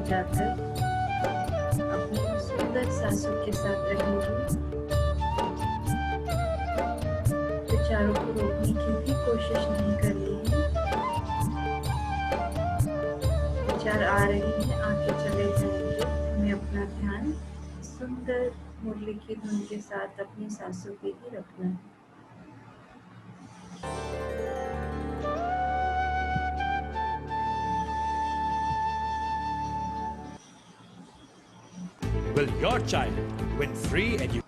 जाकर अपनी सुंदर सासू के साथ रहेंगी। विचारों को रोकने की भी कोशिश नहीं करनी है। विचार आ रहे हैं, आके चले जाएंगे। हमें अपना ध्यान सुंदर मुरली की धुन के साथ अपनी सासू पे ही रखना है। Will your child win free education?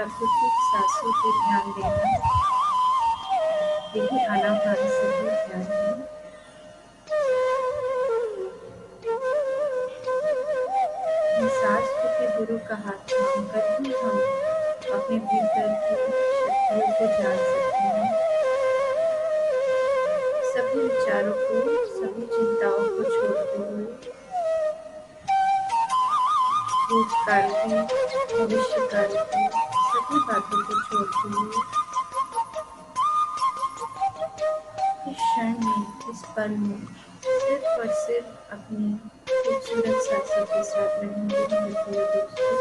प्राकृतिक सांसों पे ध्यान देना, यही आनापान सही ध्यान है। अपनी सांस रूपी गुरु का हाथ थाम कर ही हम अपने भीतर की शक्तियों को जान सकते हैं। सभी विचारों को, सभी चिंताओं को छोड़ते हुए, भूतकाल की, भविष्यकाल की सभी बातों को छोड़ते हुए, इस क्षण में, इस पल में सिर्फ और सिर्फ अपनी खूबसूरत सांसों के साथ रहेंगे मेरे प्रिय दोस्तों।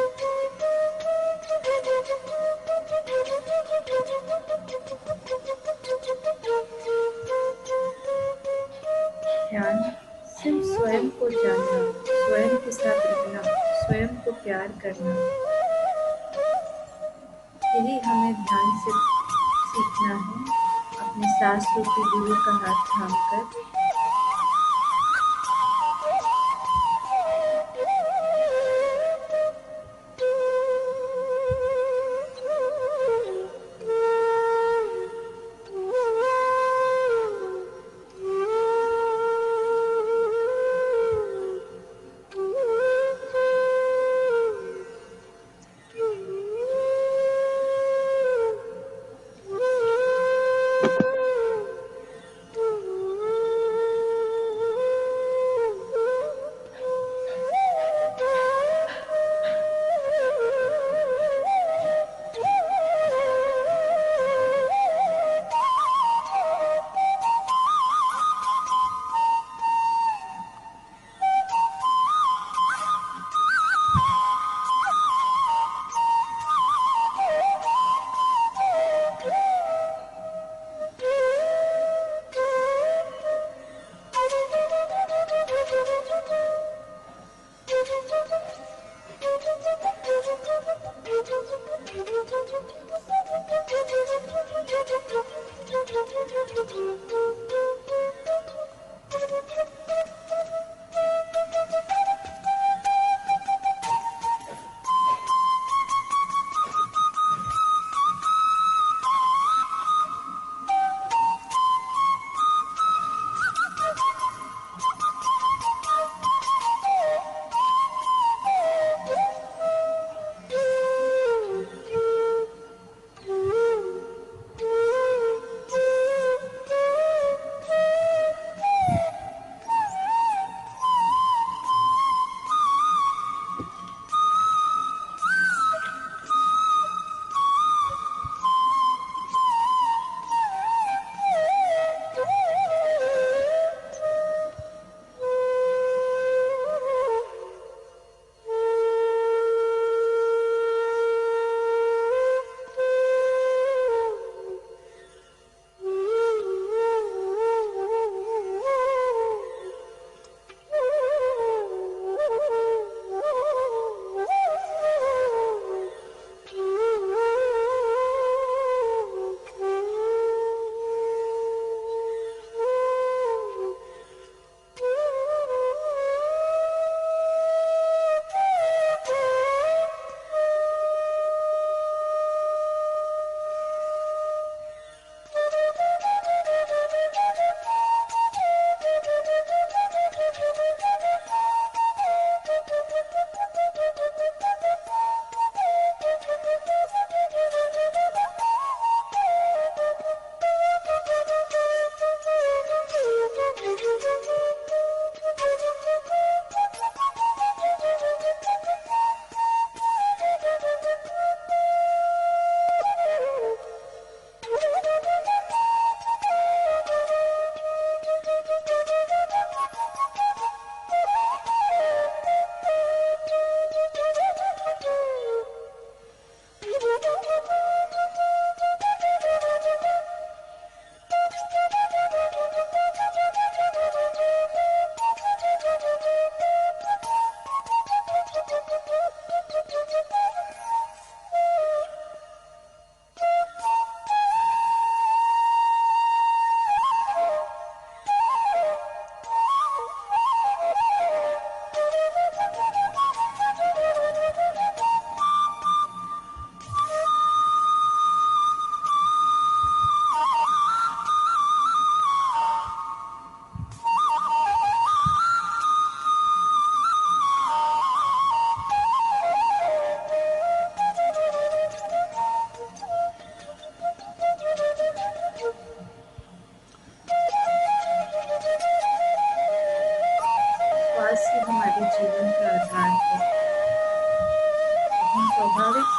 ध्यान सिर्फ स्वयं को जानना, स्वयं के साथ रहना, स्वयं को प्यार करना, यही हमें ध्यान से सीखना है। अपने सांस रूपी गुरु का हाथ थाम कर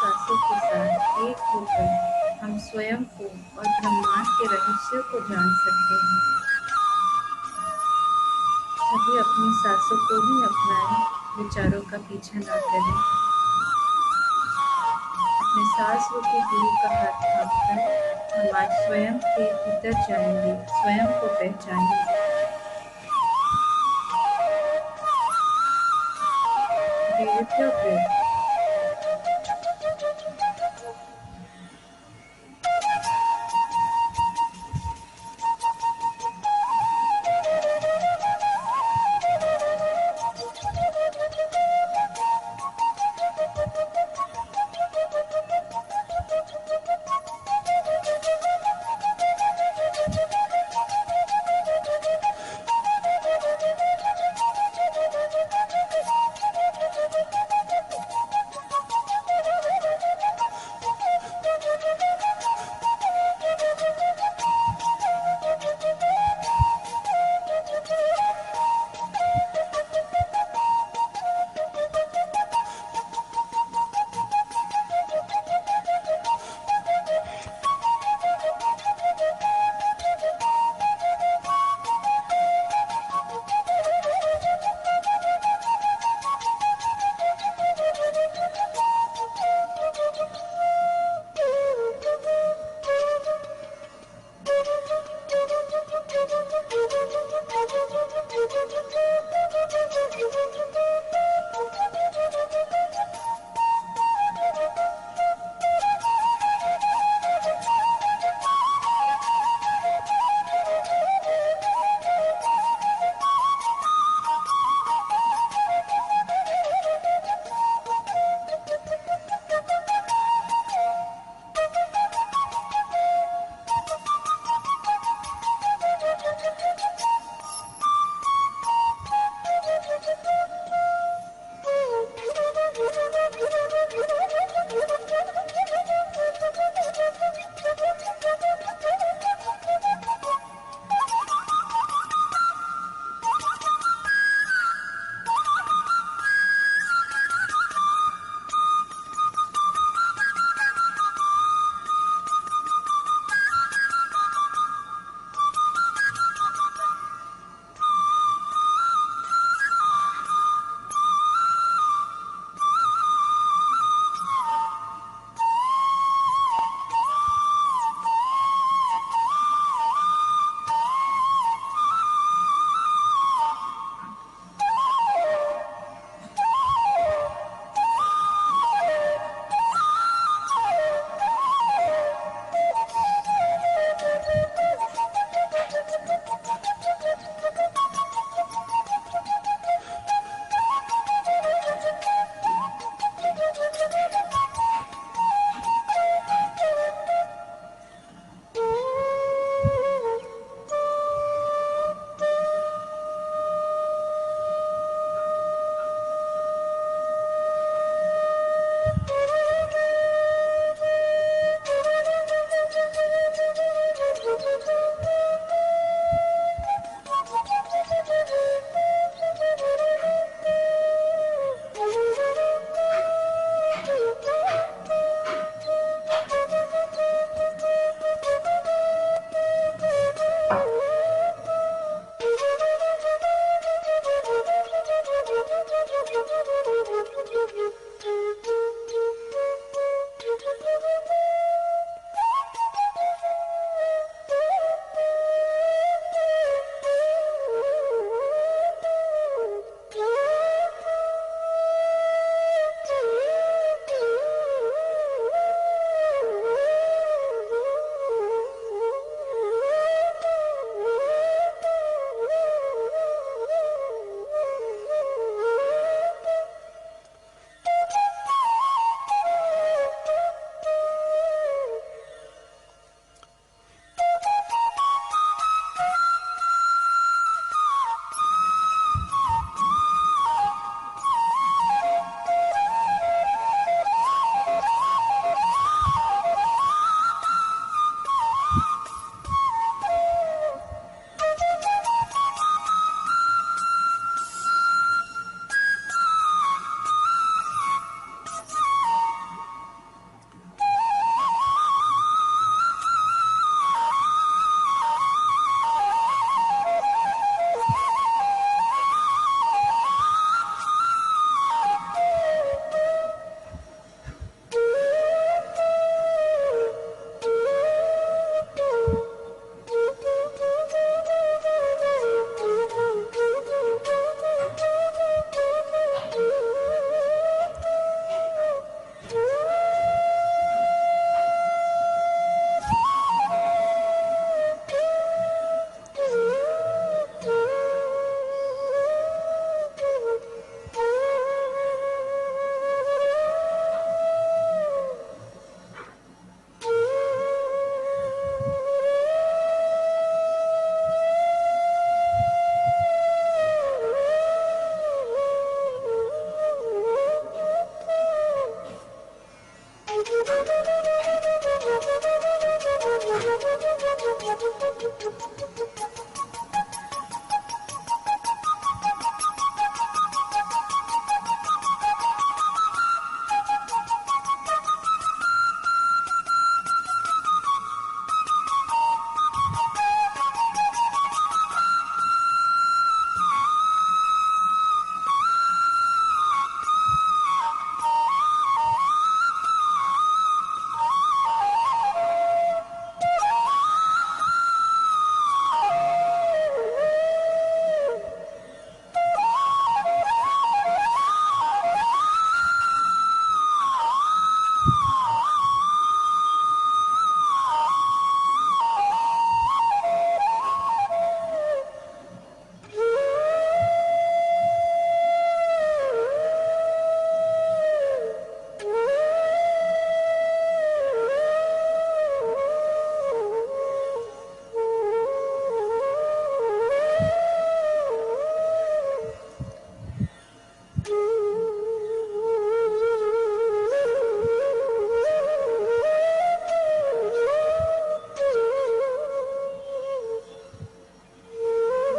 सांसों के साथ एक होकर हम स्वयं को और ब्रह्मांड के रहस्यों को जान सकते हैं। सभी अपनी सांसों को ही अपनाएं, विचारों का पीछा न करें। अपने सांस रूपी गुरु का हाथ थामकर हम आज स्वयं के भीतर जाएंगे, स्वयं को पहचानेंगे। Be with your breath.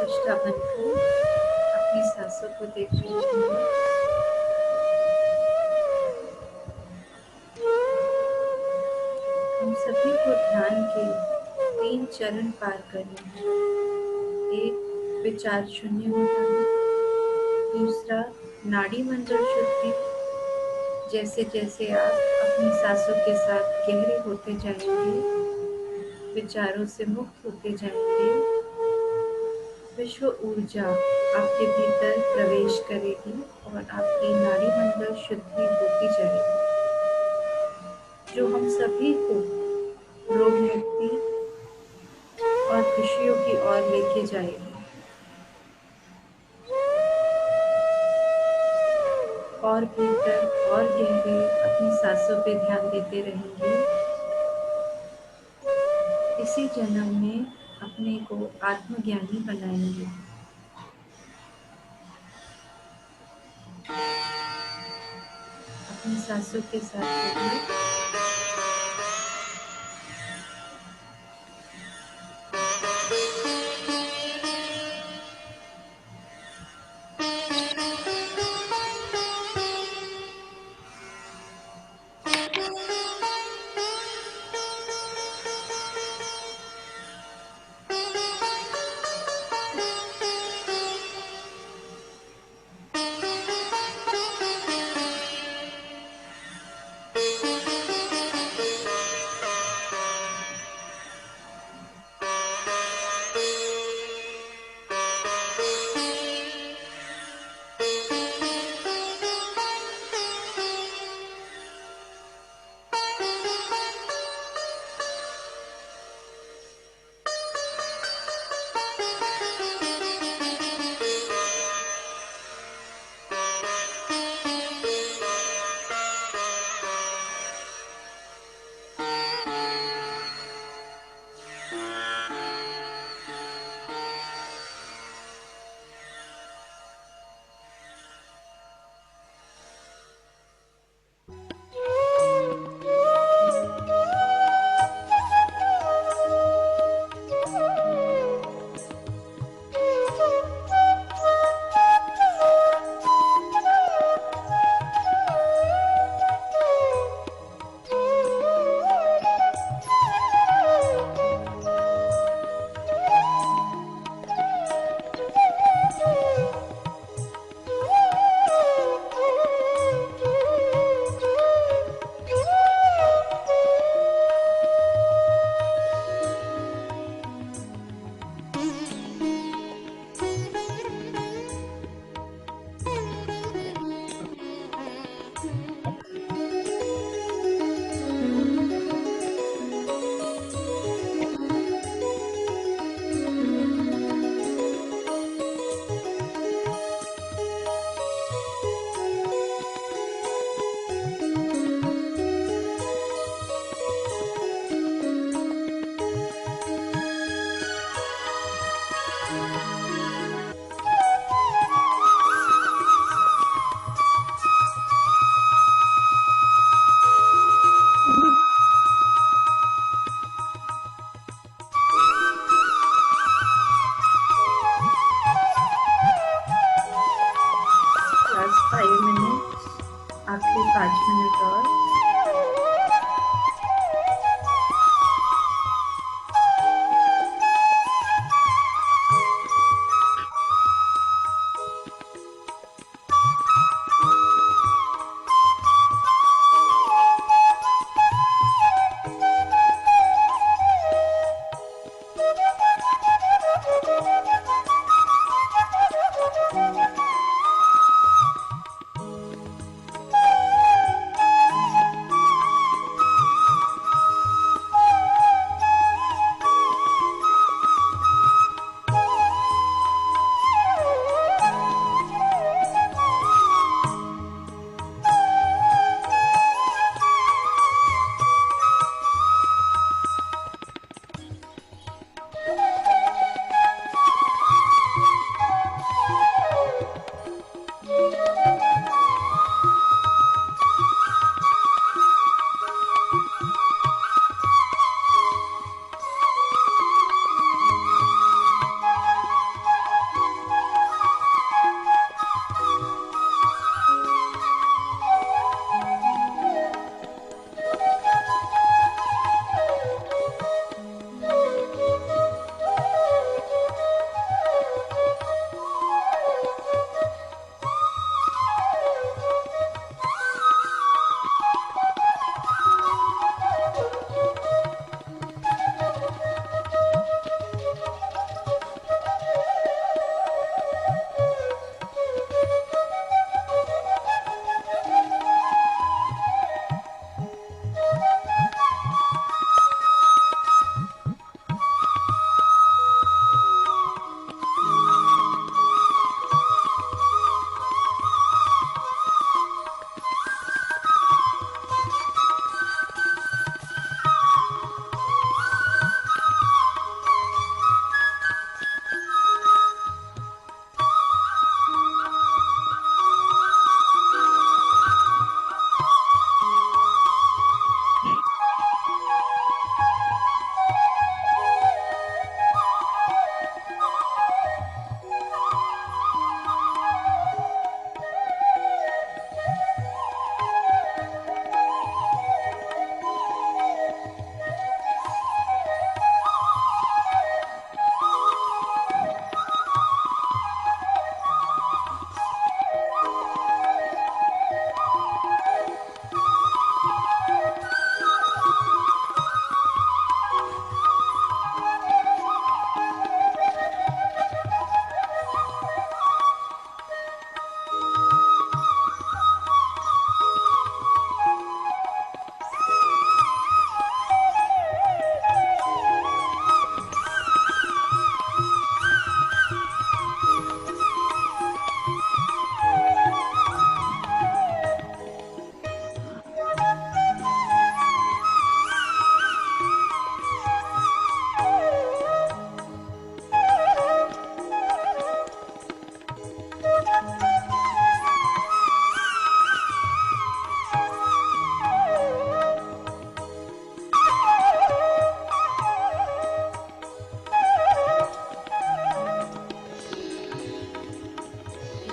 दृष्टा बनकर अपनी सांसों को देखते रहिए। हम सभी को ध्यान के 3 चरण पार करने हैं। एक, विचार शून्य होना है। दूसरा, नाड़ी मंडल शुद्धि। जैसे जैसे आप अपनी सांसों के साथ गहरे होते जाएंगे, विचारों से मुक्त होते जाएंगे, विश्व ऊर्जा आपके भीतर प्रवेश करेगी और आपकी नाड़ी मंडल शुद्धि होती जाएगी, जो हम सभी को रोग मुक्ति और खुशियों की ओर लेके जाएगी। और भीतर और गहरे अपनी सांसों पे ध्यान देते रहेंगे। इसी जन्म में अपने को आत्मज्ञानी बनाएंगे। अपनी सांसों के साथ रहिए। आखिरी 5 मिनट और।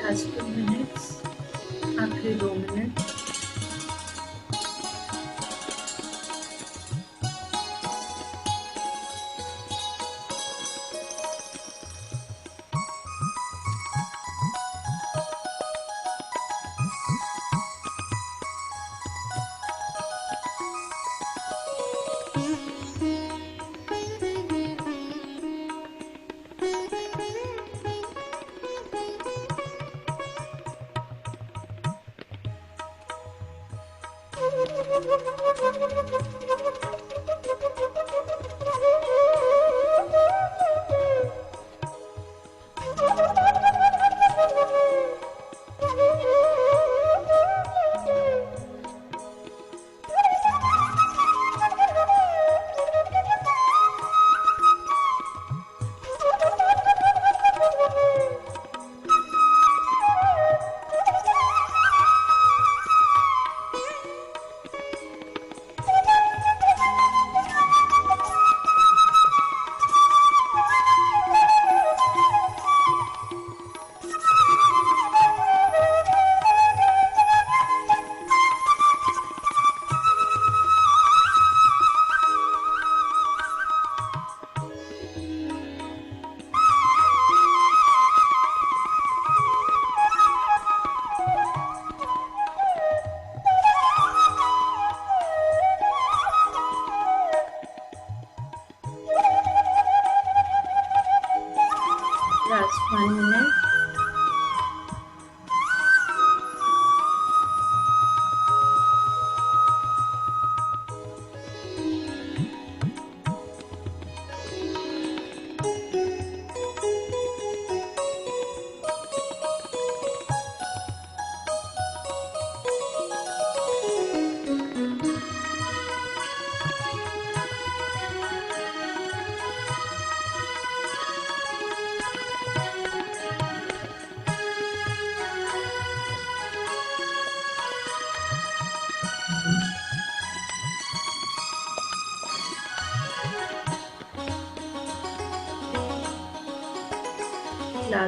Last 2 minutes, आखिरी 2 मिनट।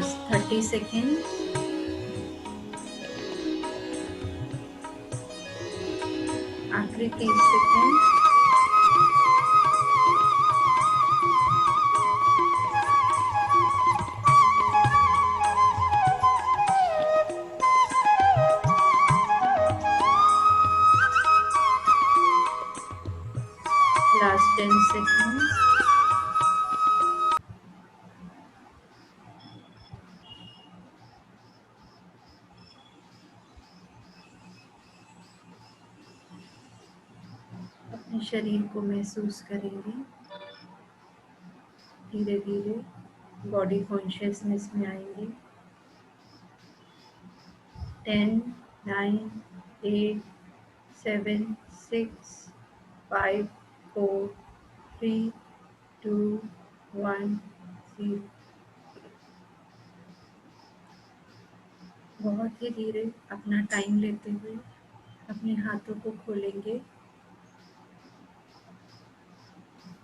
Last 30 second. आखिरी 30 सेकेंड। Last 10 second. अपने शरीर को महसूस करेंगे। धीरे धीरे बॉडी कॉन्शियसनेस में आएंगे। 10, 9, 8, 7, 6, 5, 4, 3, 2, 1, 0। बहुत ही धीरे अपना टाइम लेते हुए अपने हाथों को खोलेंगे।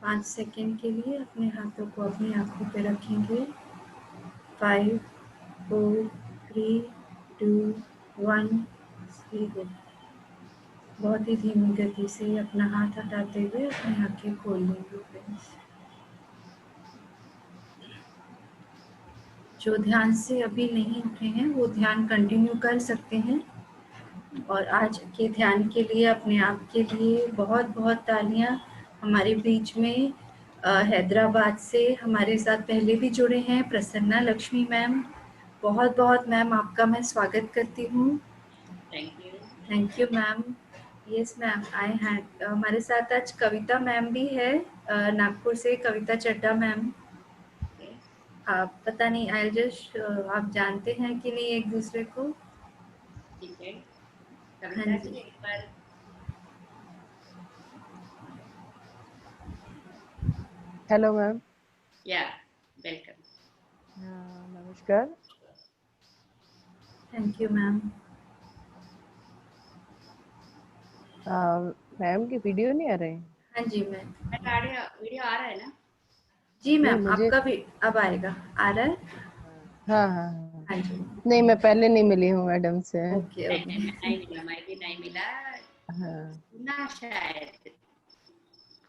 5 सेकेंड के लिए अपने हाथों को अपनी आंखों पे रखेंगे। 5, 4, 3, 2, 1, 0। बहुत ही धीमी गति से अपना हाथ हटाते हुए अपनी आंखें खोल लेंगे फ्रेंड्स। जो ध्यान से अभी नहीं उठे हैं वो ध्यान कंटिन्यू कर सकते हैं। और आज के ध्यान के लिए अपने आप के लिए बहुत बहुत तालियां। हमारे बीच में हैदराबाद से हमारे साथ पहले भी जुड़े हैं प्रसन्ना लक्ष्मी मैम। बहुत बहुत मैम आपका मैं स्वागत करती हूँ। Thank you ma'am. Yes ma'am I had हमारे साथ आज कविता मैम भी है, नागपुर से कविता चड्डा मैम। आप पता नहीं आई जस्ट आप जानते हैं कि नहीं एक दूसरे को? ठीक है हाँ कविता जी। जी एक बार। Hello ma'am. Yeah welcome. नमस्कार। Thank you ma'am. मैम की वीडियो नहीं आ रही? हाँ जी मैम। ऑडियो वीडियो आ रहा है ना? जी नहीं मैम मुझे। आपका भी अब आएगा, आ रहा है। हाँ हाँ हाँ। हाँ जी। नहीं मैं पहले नहीं मिली हूँ मैडम से। ओके नहीं ओके। नहीं नहीं मिला, मैं भी नहीं मिला हाँ ना शायद।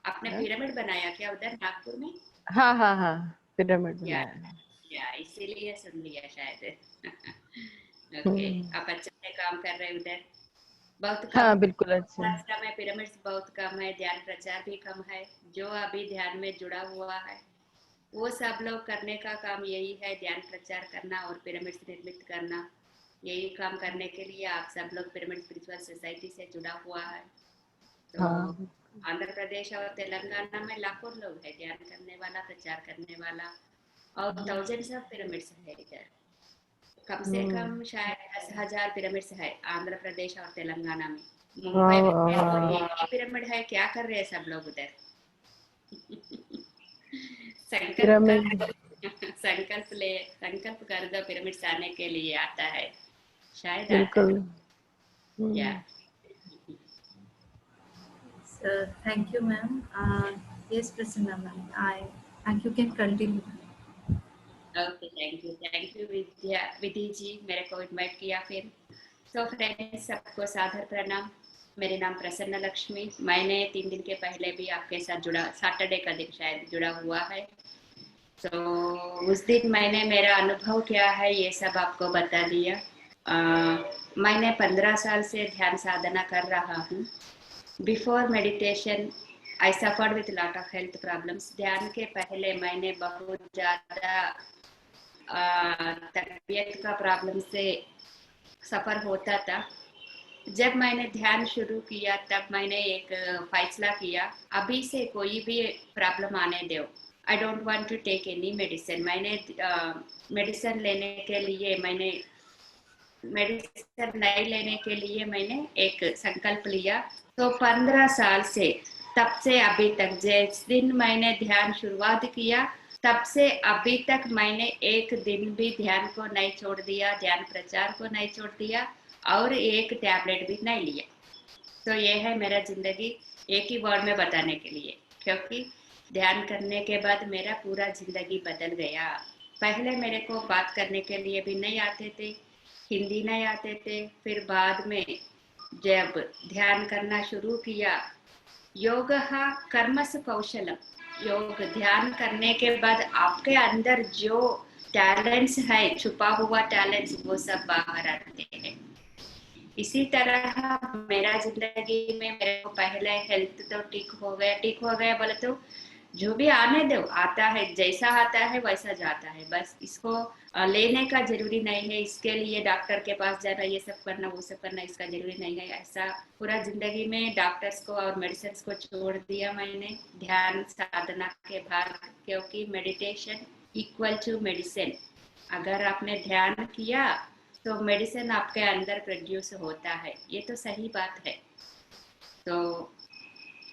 आपने हाँ पिरामिड बनाया क्या उधर नागपुर में? हाँ हाँ हाँ पिरामिड या बनाया। या इसीलिए सुन लिया शायद। ओके हम्म, आप अच्छे से काम कर रहे हैं उधर। बहुत कम हाँ बिल्कुल अच्छे। मात्रा में पिरामिड्स बहुत कम है, ध्यान प्रचार भी कम है। जो अभी ध्यान में जुड़ा हुआ है वो सब लोग करने का काम यही है, ध्यान प्रचार करना और पिरामिड्स निर्मित करना। यही काम करने के लिए आप सब लोग पिरामिड स्पिरिचुअल सोसाइटी से जुड़ा हुआ है। तो हाँ आंध्र प्रदेश और तेलंगाना में लाखों लोग हैं ध्यान करने वाला, प्रचार करने वाला, और थाउजेंड्स ऑफ पिरामिड्स है इधर। कम से कम शायद 10,000 पिरामिड्स है आंध्र प्रदेश और तेलंगाना में। मुंबई में तो एक ही पिरामिड है, क्या कर रहे हैं सब लोग उधर? संकल्प पिरामिड। कर संकल्प कर दो, पिरामिड्स आने के लिए आता है, शायद आता है। बिल्कुल। Yeah thank you ma'am. Yes Prasanna ma'am I you can continue. Okay thank you Vidhi ji, मेरे को इनवाइट किया फिर। तो फ्रेंड्स सबको सादर प्रणाम। मेरे नाम प्रसन्न लक्ष्मी। मैंने 3 दिन के पहले भी आपके साथ जुड़ा, सैटरडे का दिन शायद जुड़ा हुआ है। तो उस दिन मैंने मेरा अनुभव क्या है ये सब आपको बता दिया। मैंने 15 साल से ध्यान साधना कर रहा हूँ। Before meditation I suffered with lot of health problems. ध्यान के पहले मैंने बहुत ज़्यादा तबीयत का प्रॉब्लम से सफ़र होता था। जब मैंने ध्यान शुरू किया तब मैंने एक फैसला किया, अभी से कोई भी प्रॉब्लम आने दो, I don't want to take any medicine. मैंने मेडिसिन लेने के लिए मेडिसिन नहीं लेने के लिए मैंने एक संकल्प लिया। तो 15 साल से तब से अभी तक जिस दिन मैंने ध्यान शुरुआत किया तब से अभी तक मैंने एक दिन भी ध्यान को नहीं छोड़ दिया, ध्यान प्रचार को नहीं छोड़ दिया, और एक टैबलेट भी नहीं लिया। तो ये है मेरा जिंदगी, एक ही वर्ड में बताने के लिए, क्योंकि ध्यान करने के बाद मेरा पूरा जिंदगी बदल गया। पहले मेरे को बात करने के लिए भी नहीं आते थे, हिंदी नहीं आते थे। फिर बाद में जब ध्यान करना शुरू किया, योग कर्मसु कौशलम, योग ध्यान करने के बाद आपके अंदर जो टैलेंट्स है, छुपा हुआ टैलेंट्स, वो सब बाहर आते हैं। इसी तरह मेरा जिंदगी में मेरे को पहले हेल्थ तो ठीक हो गया बोले तो जो भी आने दो, आता है, जैसा आता है वैसा जाता है, बस इसको लेने का जरूरी नहीं है, इसके लिए डॉक्टर के पास जाना, ये सब करना, वो सब करना, इसका जरूरी नहीं है। ऐसा पूरा जिंदगी में डॉक्टर्स को और मेडिसिन को छोड़ दिया मैंने ध्यान साधना के बाद, क्योंकि मेडिटेशन इक्वल टू मेडिसिन। अगर आपने ध्यान किया तो मेडिसिन आपके अंदर प्रोड्यूस होता है, ये तो सही बात है। तो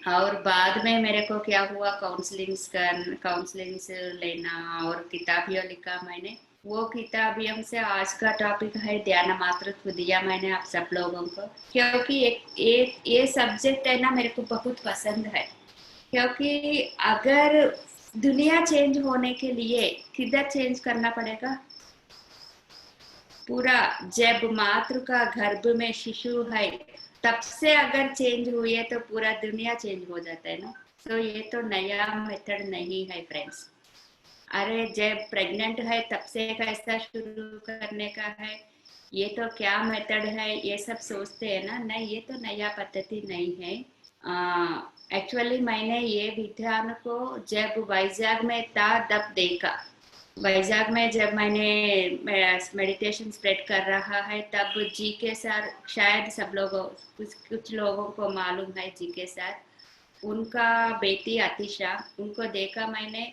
और बाद में मेरे को क्या हुआ, काउंसलिंग्स लेना और किताबियों लिखा मैंने। वो किताबियों से आज का टॉपिक है ध्यान मातृत्व, दिया मैंने आप सब लोगों को, क्योंकि एक ये सब्जेक्ट है ना, मेरे को बहुत पसंद है। क्योंकि अगर दुनिया चेंज होने के लिए किधर चेंज करना पड़ेगा, पूरा जब मातृ का गर्भ में शिशु है तब से अगर चेंज हुई है तो पूरा दुनिया चेंज हो जाता है ना। तो ये तो नया मेथड नहीं है फ्रेंड्स। अरे जब प्रेग्नेंट है तब से कैसा शुरू करने का है, ये तो क्या मेथड है, ये सब सोचते हैं ना। नहीं, ये तो नया पद्धति नहीं है। एक्चुअली मैंने ये विधान को जब वाइजैग में था तब देखा। वैजाग में जब मैंने मेडिटेशन स्प्रेड कर रहा है तब जी के सर, शायद सब लोगों कुछ लोगों को मालूम है, जी के सर, उनका बेटी अतिशा, उनको देखा मैंने।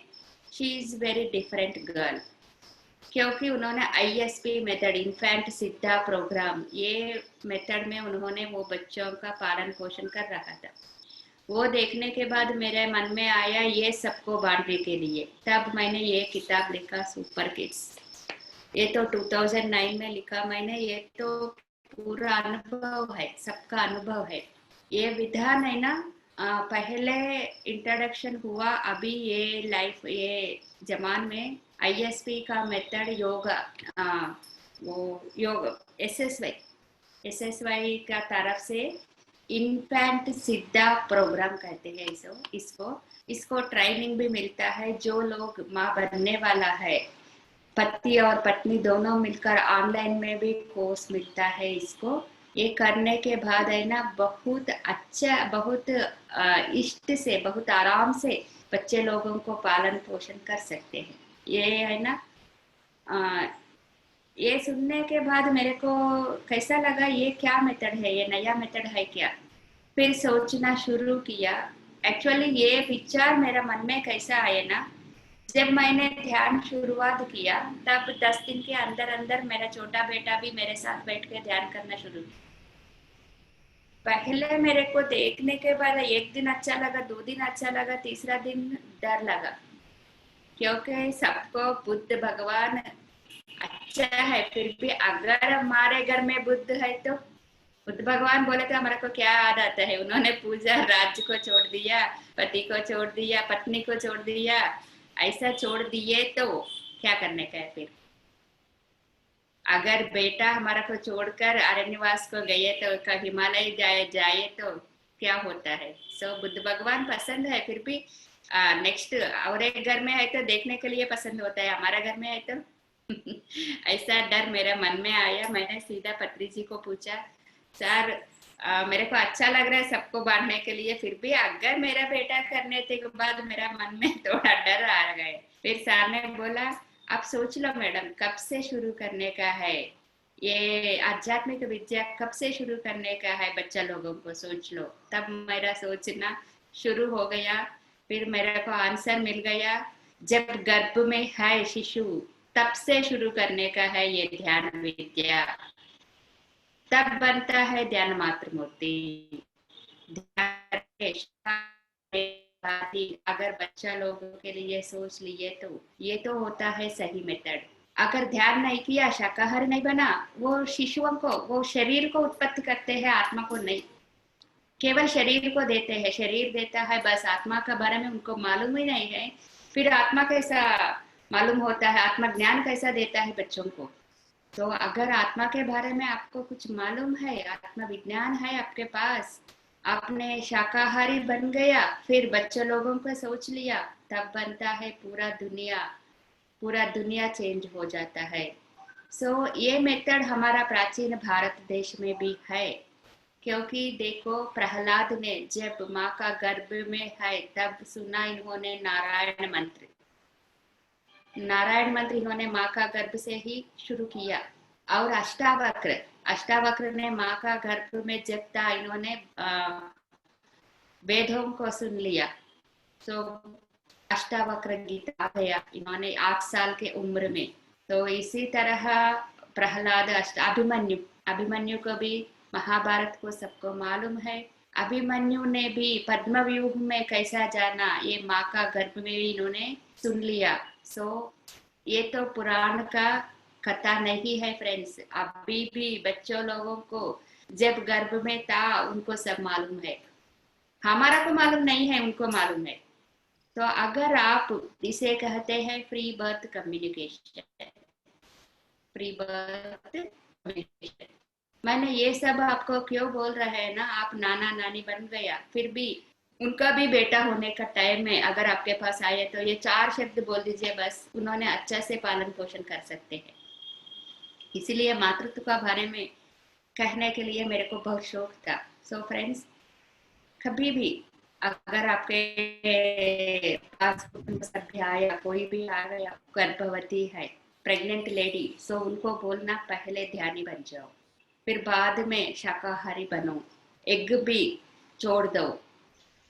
She is very different girl, क्योंकि उन्होंने ISP मेथड, इन्फेंट सिद्धा प्रोग्राम, ये मेथड में उन्होंने वो बच्चों का पालन पोषण कर रहा था। वो देखने के बाद मेरे मन में आया ये सबको बांटने के लिए, तब मैंने ये किताब लिखा, सुपर किड्स। ये तो 2009 में लिखा मैंने। ये तो पूरा अनुभव है, सबका अनुभव है। ये विधान है ना, पहले इंट्रोडक्शन हुआ, अभी ये लाइफ, ये जमान में ISP का मेथड योगा, वो योग SSY का तरफ से इन्फेंट सिद्धा प्रोग्राम कहते हैं इसको ट्रेनिंग भी मिलता है। जो लोग माँ बनने वाला है, पति और पत्नी दोनों मिलकर, ऑनलाइन में भी कोर्स मिलता है इसको। ये करने के बाद है ना, बहुत अच्छा, बहुत इष्ट से, बहुत आराम से बच्चे लोगों को पालन पोषण कर सकते हैं। ये है ना, ये सुनने के बाद मेरे को कैसा लगा, ये क्या मेथड है, ये नया मेथड है क्या। फिर सोचना शुरू किया। एक्चुअली ये विचार मेरा मन में कैसा आया ना, जब मैंने ध्यान शुरुआत किया तब 10 दिन के अंदर अंदर मेरा छोटा बेटा भी मेरे साथ बैठ के ध्यान करना शुरू किया। पहले मेरे को देखने के बाद एक दिन अच्छा लगा, 2 दिन अच्छा लगा, तीसरा दिन डर लगा, क्योंकि सबको बुद्ध भगवान अच्छा है, फिर भी अगर हमारे घर में बुद्ध है तो बुद्ध भगवान बोले तो हमारे को क्या याद आता है, उन्होंने पूजा, राज्य को छोड़ दिया, पति को छोड़ दिया, पत्नी को छोड़ दिया, ऐसा छोड़ दिए तो क्या करने का है। फिर अगर बेटा हमारा को छोड़कर अरण्यवास को गए तो हिमालय जाए तो क्या होता है। सो बुद्ध भगवान पसंद है, फिर भी नेक्स्ट और एक घर में है तो देखने के लिए पसंद होता है, हमारा घर में है तो ऐसा डर मेरे मन में आया। मैंने सीधा पत्री जी को पूछा, सर मेरे को अच्छा लग रहा है सबको बांटने के लिए, फिर भी अगर मेरा बेटा करने के बाद मेरा मन में थोड़ा डर आ गया। फिर सर ने बोला, आप सोच लो मैडम, कब से शुरू करने का है, ये आध्यात्मिक विद्या कब से शुरू करने का है, बच्चा लोगों को सोच लो। तब मेरा सोचना शुरू हो गया। फिर मेरे को आंसर मिल गया, जब गर्भ में है शिशु तब से शुरू करने का है ये ध्यान विद्या, तब बनता है ध्यान मात्र मूर्ति। अगर बच्चा लोगों के लिए सोच लिए तो ये तो होता है सही मेथड। अगर ध्यान नहीं किया, शाकाहारी नहीं बना, वो शिशुओं को, वो शरीर को उत्पत्ति करते हैं, आत्मा को नहीं। केवल शरीर को देते हैं, शरीर देता है बस, आत्मा का बारे में उनको मालूम ही नहीं है। फिर आत्मा कैसा मालूम होता है। आत्मज्ञान कैसा देता है बच्चों को। तो अगर आत्मा के बारे में आपको कुछ मालूम है, आत्मविज्ञान है आपके पास, आपने शाकाहारी बन गया, फिर बच्चे लोगों को सोच लिया, तब बनता है पूरा दुनिया, पूरा दुनिया चेंज हो जाता है। ये मेथड हमारा प्राचीन भारत देश में भी है। क्योंकि देखो, प्रहलाद ने जब माँ का गर्भ में है तब सुना इन्होंने नारायण मंत्र इन्होंने माँ का गर्भ से ही शुरू किया। और अष्टावक्र अष्टावक्र ने माँ का गर्भ में जब था, इन्होंने वेदों को सुन लिया। तो अष्टावक्र गीता आ गया इन्होंने 8 साल के उम्र में। तो इसी तरह प्रहलाद अभिमन्यु अभिमन्यु को भी महाभारत को सबको मालूम है। अभिमन्यु ने भी पद्मव्यूह में कैसा जाना, ये माँ का गर्भ में भी इन्होंने सुन लिया। ये तो पुराण का कथा नहीं है फ्रेंड्स। अभी भी बच्चों लोगों को जब गर्भ में था उनको सब मालूम है। हमारा को मालूम नहीं है, उनको मालूम है। तो अगर आप इसे कहते हैं free birth communication, free birth communication. मैंने ये सब आपको क्यों बोल रहे हैं ना, आप नाना नानी बन गया, फिर भी उनका भी बेटा होने का टाइम है। अगर आपके पास आए तो ये 4 शब्द बोल दीजिए, बस उन्होंने अच्छा से पालन पोषण कर सकते हैं। इसीलिए मातृत्व का बारे में कहने के लिए मेरे को बहुत शौक था। फ्रेंड्स, कभी भी अगर आपके पास सभ्य आया, कोई भी आ गया, गर्भवती है, प्रेग्नेंट लेडी, उनको बोलना पहले ध्यानी बन जाओ, फिर बाद में शाकाहारी बनो, एग भी छोड़ दो,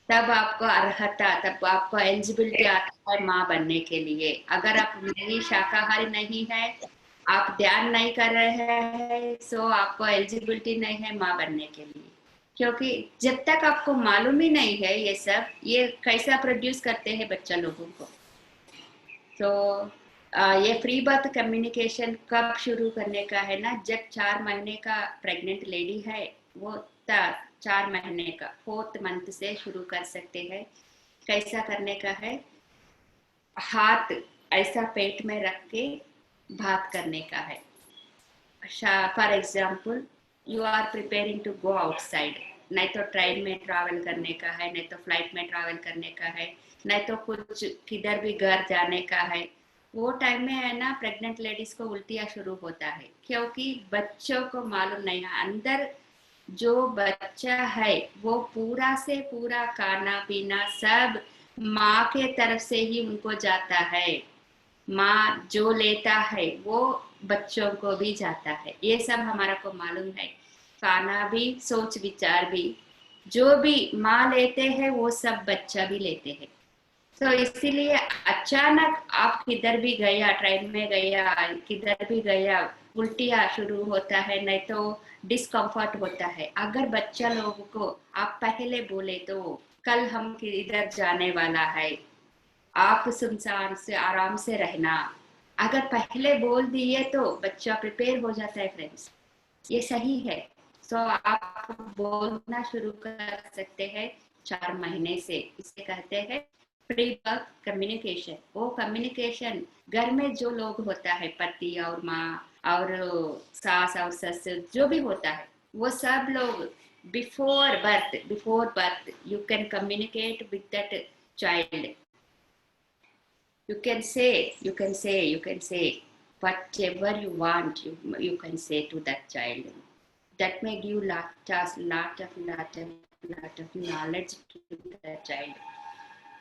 तब आपको अर्हता, तब आपको एलिजिबिलिटी आता है माँ बनने के लिए। अगर आप नहीं शाकाहारी नहीं है, आप ध्यान नहीं कर रहे हैं, आपको एलिजिबिलिटी नहीं है माँ बनने के लिए। क्योंकि जब तक आपको मालूम ही नहीं है ये सब, ये कैसा प्रोड्यूस करते हैं बच्चा लोगों को। ये फ्री बर्थ कम्युनिकेशन कब शुरू करने का है ना, जब 4 महीने का प्रेग्नेंट लेडी है, वो 4 महीने का 4th मंथ से शुरू कर सकते हैं। कैसा करने का है, हाथ ऐसा पेट में रख के बात करने का है। For example, you are preparing to go outside, नहीं तो ट्रेन में ट्रैवल करने का है, नहीं तो फ्लाइट में ट्रैवल करने का है, नहीं तो कुछ किधर भी घर जाने का है। वो टाइम में है ना, प्रेग्नेंट लेडीज को उल्टियाँ शुरू होता है, क्योंकि बच्चों को मालूम नहीं है अंदर जो बच्चा है वो पूरा से पूरा खाना पीना सब माँ के तरफ से ही उनको जाता है। माँ जो लेता है वो बच्चों को भी जाता है, ये सब हमारा को मालूम है। खाना भी, सोच विचार भी, जो भी माँ लेते हैं वो सब बच्चा भी लेते हैं। इसीलिए अचानक आप किधर भी गया, ट्रेन में गया, किधर भी गया, उल्टियाँ शुरू होता है, नहीं तो डिस्कम्फर्ट होता है। अगर बच्चा लोगों को आप पहले बोले तो कल हम किधर जाने वाला है, आप सुनसान से आराम से रहना, अगर पहले बोल दिए तो बच्चा प्रिपेयर हो जाता है फ्रेंड्स। ये सही है। आप बोलना शुरू कर सकते हैं 4 महीने से। इसे कहते हैं प्री बर्थ कम्युनिकेशन। वो कम्युनिकेशन घर में जो लोग होता है, पति और माँ और सास और ससुर जो भी होता है, वो सब लोग before birth you can communicate with that child. You can say whatever you want. You can say to that child. That may give lot of knowledge to that child.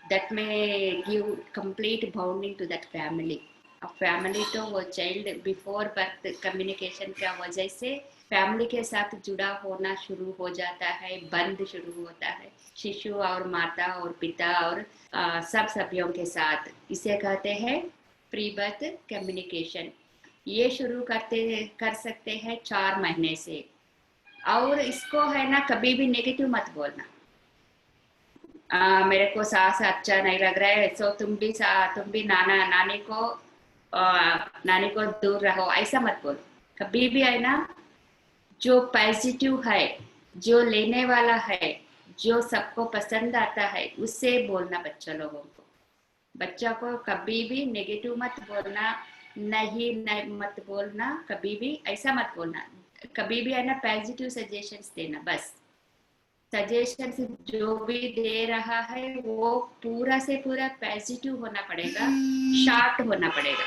That may give complete bonding to that family. A family तो वो child before birth communication क्या वजह से family के साथ जुड़ा होना शुरू हो जाता है, बंद शुरू होता है शिशु और माता और पिता और सब सभ्यों के साथ। इसे कहते हैं प्री बर्थ कम्युनिकेशन। ये शुरू कर सकते हैं 4 महीने से। और इसको है ना, कभी भी नेगेटिव मत बोलना। मेरे को सास अच्छा नहीं लग रहा है, तुम भी नानी को दूर रहो, ऐसा मत बोलो कभी भी। है ना, जो पॉजिटिव है, जो लेने वाला है, जो सबको पसंद आता है, उससे बोलना बच्चा लोगों को। बच्चा को कभी भी नेगेटिव मत बोलना, नहीं नहीं मत बोलना, कभी भी ऐसा मत बोलना, कभी भी है ना पॉजिटिव सजेशंस देना बस। सजेशन जो भी दे रहा है वो पूरा से पूरा पॉजिटिव होना पड़ेगा, शार्ट होना पड़ेगा।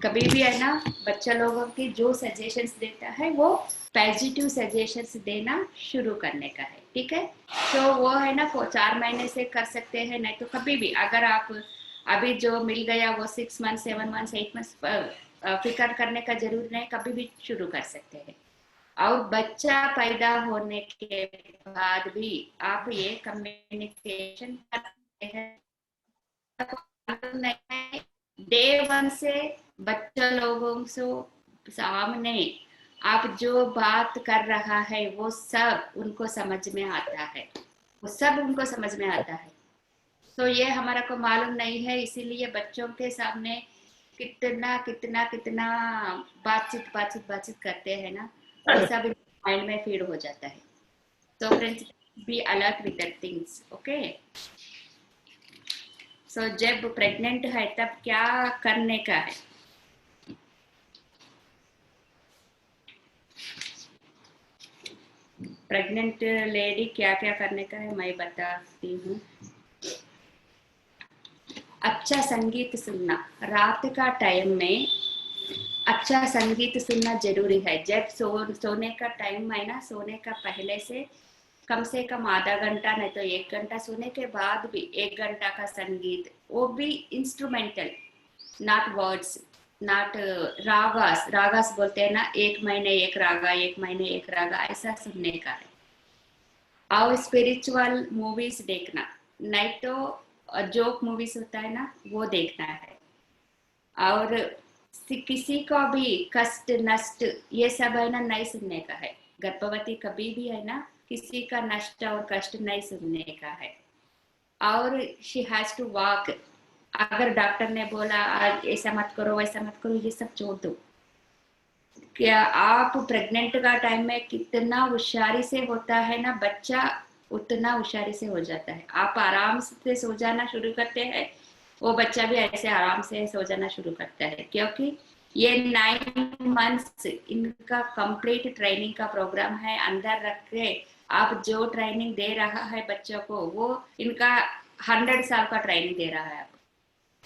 कभी भी है ना बच्चा लोगों की जो सजेशंस देता है वो पॉजिटिव सजेशंस देना शुरू करने का है, ठीक है। तो वो है ना 4 महीने से कर सकते हैं, नहीं तो कभी भी अगर आप अभी जो मिल गया वो 6 मंथ 7 मंथ 8 मंथ फिक्र करने का जरूरी नहीं, कभी भी शुरू कर सकते हैं। और बच्चा पैदा होने के बाद भी आप ये कम्युनिकेशन करते हैं, डे वन से बच्चा लोगों से सामने आप जो बात कर रहा है वो सब उनको समझ में आता है, वो सब उनको समझ में आता है। तो ये हमारा को मालूम नहीं है, इसीलिए बच्चों के सामने कितना कितना कितना बातचीत बातचीत बातचीत करते हैं ना, वो सब माइंड में फीड हो जाता है। तो friends, be alert with that things, okay. So जब प्रेग्नेंट है तब क्या करने का है? प्रेग्नेंट लेडी क्या क्या करने का है मैं बताती हूँ। अच्छा संगीत सुनना, रात का टाइम में अच्छा संगीत सुनना जरूरी है। जब सोने का टाइम है ना, सोने का पहले से कम आधा घंटा नहीं तो 1 घंटा, सोने के बाद भी 1 घंटा का संगीत, वो भी instrumental, not words, not ragas. Ragas बोलते हैं ना, 1 महीने एक रागा, 1 महीने एक रागा, ऐसा सुनने का है। और स्पिरिचुअल मूवीज देखना, नहीं तो जोक मूवीज होता है ना वो देखना है। और किसी को भी कष्ट नष्ट ये सब है ना नहीं सुनने का है। गर्भवती कभी भी है ना किसी का नष्ट और कष्ट नहीं सुनने का है। और शी हैज टू वॉक, अगर डॉक्टर ने बोला आज ऐसा मत करो वैसा मत करो, ये सब छोड़ दो। क्या आप प्रेग्नेंट का टाइम में कितना होशियारी से होता है ना बच्चा, उतना होशियारी से हो जाता है। आप आराम से सो जाना शुरू करते हैं, वो बच्चा भी ऐसे आराम से सो जाना शुरू करता है, क्योंकि ये 9 मंथ्स इनका कंप्लीट ट्रेनिंग का प्रोग्राम है। अंदर रख के आप जो ट्रेनिंग दे रहा है बच्चों को, वो इनका 100 साल का ट्रेनिंग दे रहा है।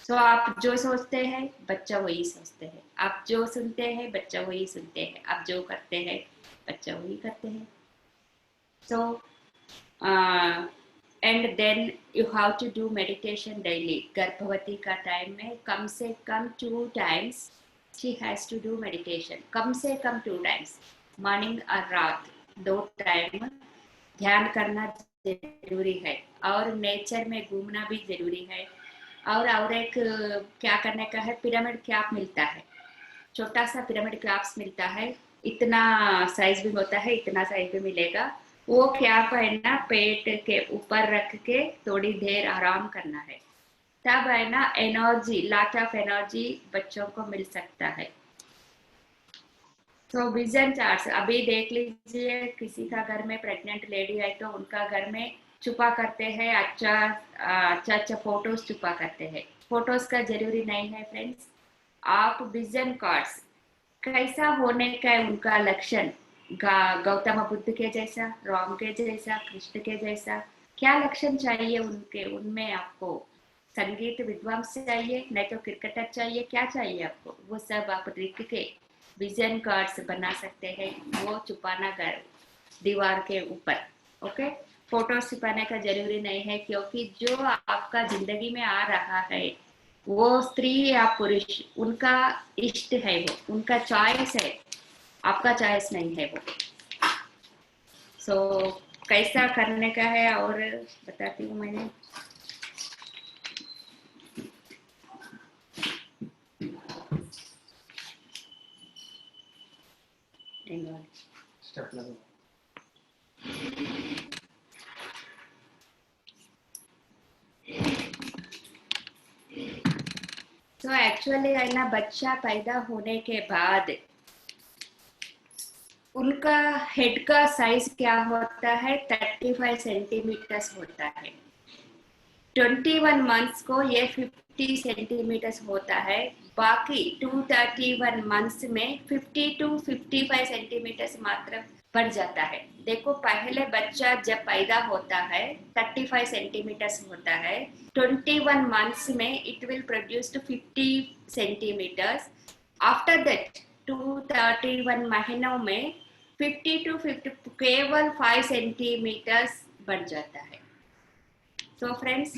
सो आप जो सोचते हैं बच्चा वही सोचते हैं, आप जो सुनते हैं बच्चा वही सुनते हैं, आप जो करते हैं बच्चा वही करते हैं। So and then you have to do meditation daily. गर्भवती का टाइम में कम से कम 2 times she has to do meditation, कम से कम 2 टाइम्स, मॉर्निंग और रात 2 टाइम ध्यान करना जरूरी है। और नेचर में घूमना भी जरूरी है। और एक क्या करने का है, पिरामिड कैप मिलता है, छोटा सा पिरामिड कैप्स मिलता है, इतना साइज भी होता है, इतना साइज भी मिलेगा। वो कैप है ना पेट के ऊपर रख के थोड़ी देर आराम करना है, तब है ना एनर्जी, लॉट ऑफ एनर्जी बच्चों को मिल सकता है। तो विजन चार्ट्स अभी देख लीजिए, किसी का घर में प्रेग्नेंट लेडी है तो उनका घर में छुपा करते हैं, अच्छा अच्छा अच्छा फोटोज छुपा करते हैं। फोटोज का जरूरी नहीं है फ्रेंड्स, आप विजन कार्ड्स, कैसा होने का है उनका लक्षण, गौतम बुद्ध के जैसा, राम के जैसा, कृष्ण के जैसा, क्या लक्षण चाहिए उनके, उनमें आपको संगीत विद्वांस चाहिए, नहीं तो क्रिकेटर चाहिए, क्या चाहिए आपको, वो सब आप लिख के विजन कार्ड्स बना सकते हैं। वो छुपाना घर दीवार के ऊपर, ओके। फोटो छुपाने का जरूरी नहीं है, क्योंकि जो आपका जिंदगी में आ रहा है वो स्त्री या पुरुष उनका इष्ट है, वो उनका चॉइस है, आपका चॉइस नहीं है वो। सो कैसा करने का है और बताती हूँ मैंने। स्टेप लगो। तो एक्चुअली है ना बच्चा पैदा होने के बाद उनका हेड का साइज क्या होता है, 35 सेंटीमीटर्स होता है। 21 मंथ्स को ये 50 सेंटीमीटर्स होता है। बाकी 231 मंथ्स में 50 to 55 सेंटीमीटर्स मात्र बढ़ जाता है। देखो, पहले बच्चा जब पैदा होता है 35 सेंटीमीटर्स होता है। 21 मंथ्स में it will produce to 50 centimetres. After that 231 महीनों में 50 to 50 केवल 5 सेंटीमीटर्स बढ़ जाता है। तो फ्रेंड्स,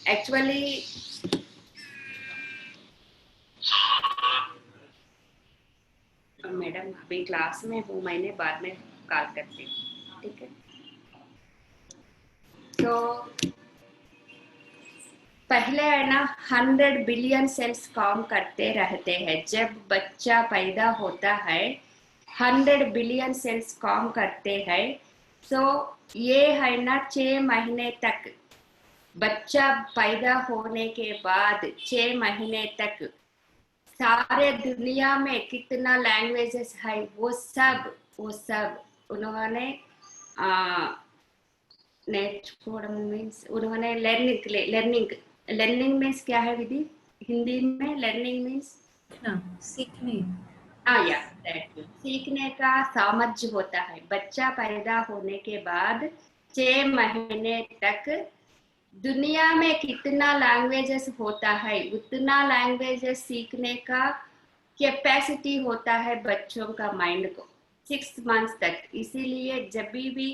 एक्चुअली मैडम अभी क्लास में हूँ, मैंने बाद में कॉल करती हूँ, ठीक है। तो पहले है ना 100 बिलियन सेल्स काम करते रहते हैं। जब बच्चा पैदा होता है 100 बिलियन सेल्स काम करते हैं। तो ये है ना 6 महीने तक, बच्चा पैदा होने के बाद 6 महीने तक सारे दुनिया में कितना लैंग्वेजेस है वो सब उन्होंने నేర్చుకోవడం मीन्स उन्होंने लर्निंग मीन्स क्या है विधि हिंदी में? लर्निंग मीन्स सीखने। या सीखने का सामर्थ्य होता है। बच्चा पैदा होने के बाद 6 महीने तक दुनिया में कितना लैंग्वेजेस होता है उतना लैंग्वेजेस सीखने का कैपेसिटी होता है बच्चों का माइंड को 6 मंथ्स तक। इसीलिए जब भी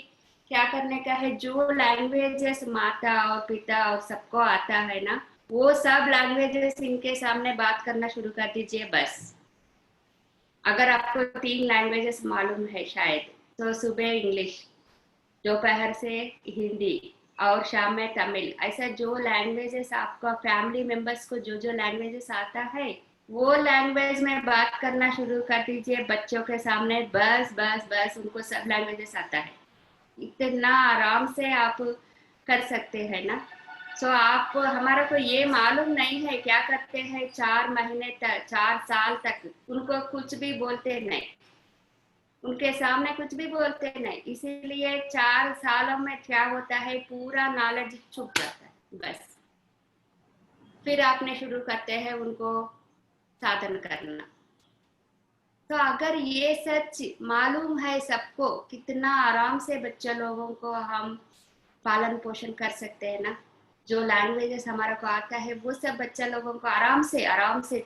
क्या करने का है, जो लैंग्वेजेस माता और पिता और सबको आता है ना, वो सब लैंग्वेजेस इनके सामने बात करना शुरू कर दीजिए बस। अगर आपको 3 लैंग्वेजेस मालूम है शायद, तो सुबह इंग्लिश, दोपहर से हिंदी और शाम में तमिल, ऐसा जो लैंग्वेजेस आपका फैमिली मेंबर्स को जो लैंग्वेजेस आता है वो लैंग्वेज में बात करना शुरू कर दीजिए बच्चों के सामने। बस बस बस उनको सब लैंग्वेजेस आता है। इतना आराम से आप कर सकते हैं ना। सो आप, हमारा को ये मालूम नहीं है क्या करते हैं 4 महीने तक, 4 साल तक उनको कुछ भी बोलते नहीं, उनके सामने कुछ भी बोलते नहीं। इसीलिए 4 सालों में क्या होता है, पूरा नॉलेज छुप जाता है बस। फिर आपने शुरू करते हैं उनको साधन करना। तो अगर ये सच मालूम है सबको, कितना आराम से बच्चे लोगों को हम पालन पोषण कर सकते हैं ना। जो लैंग्वेजेस हमारा को आता है वो सब बच्चा लोगों को आराम से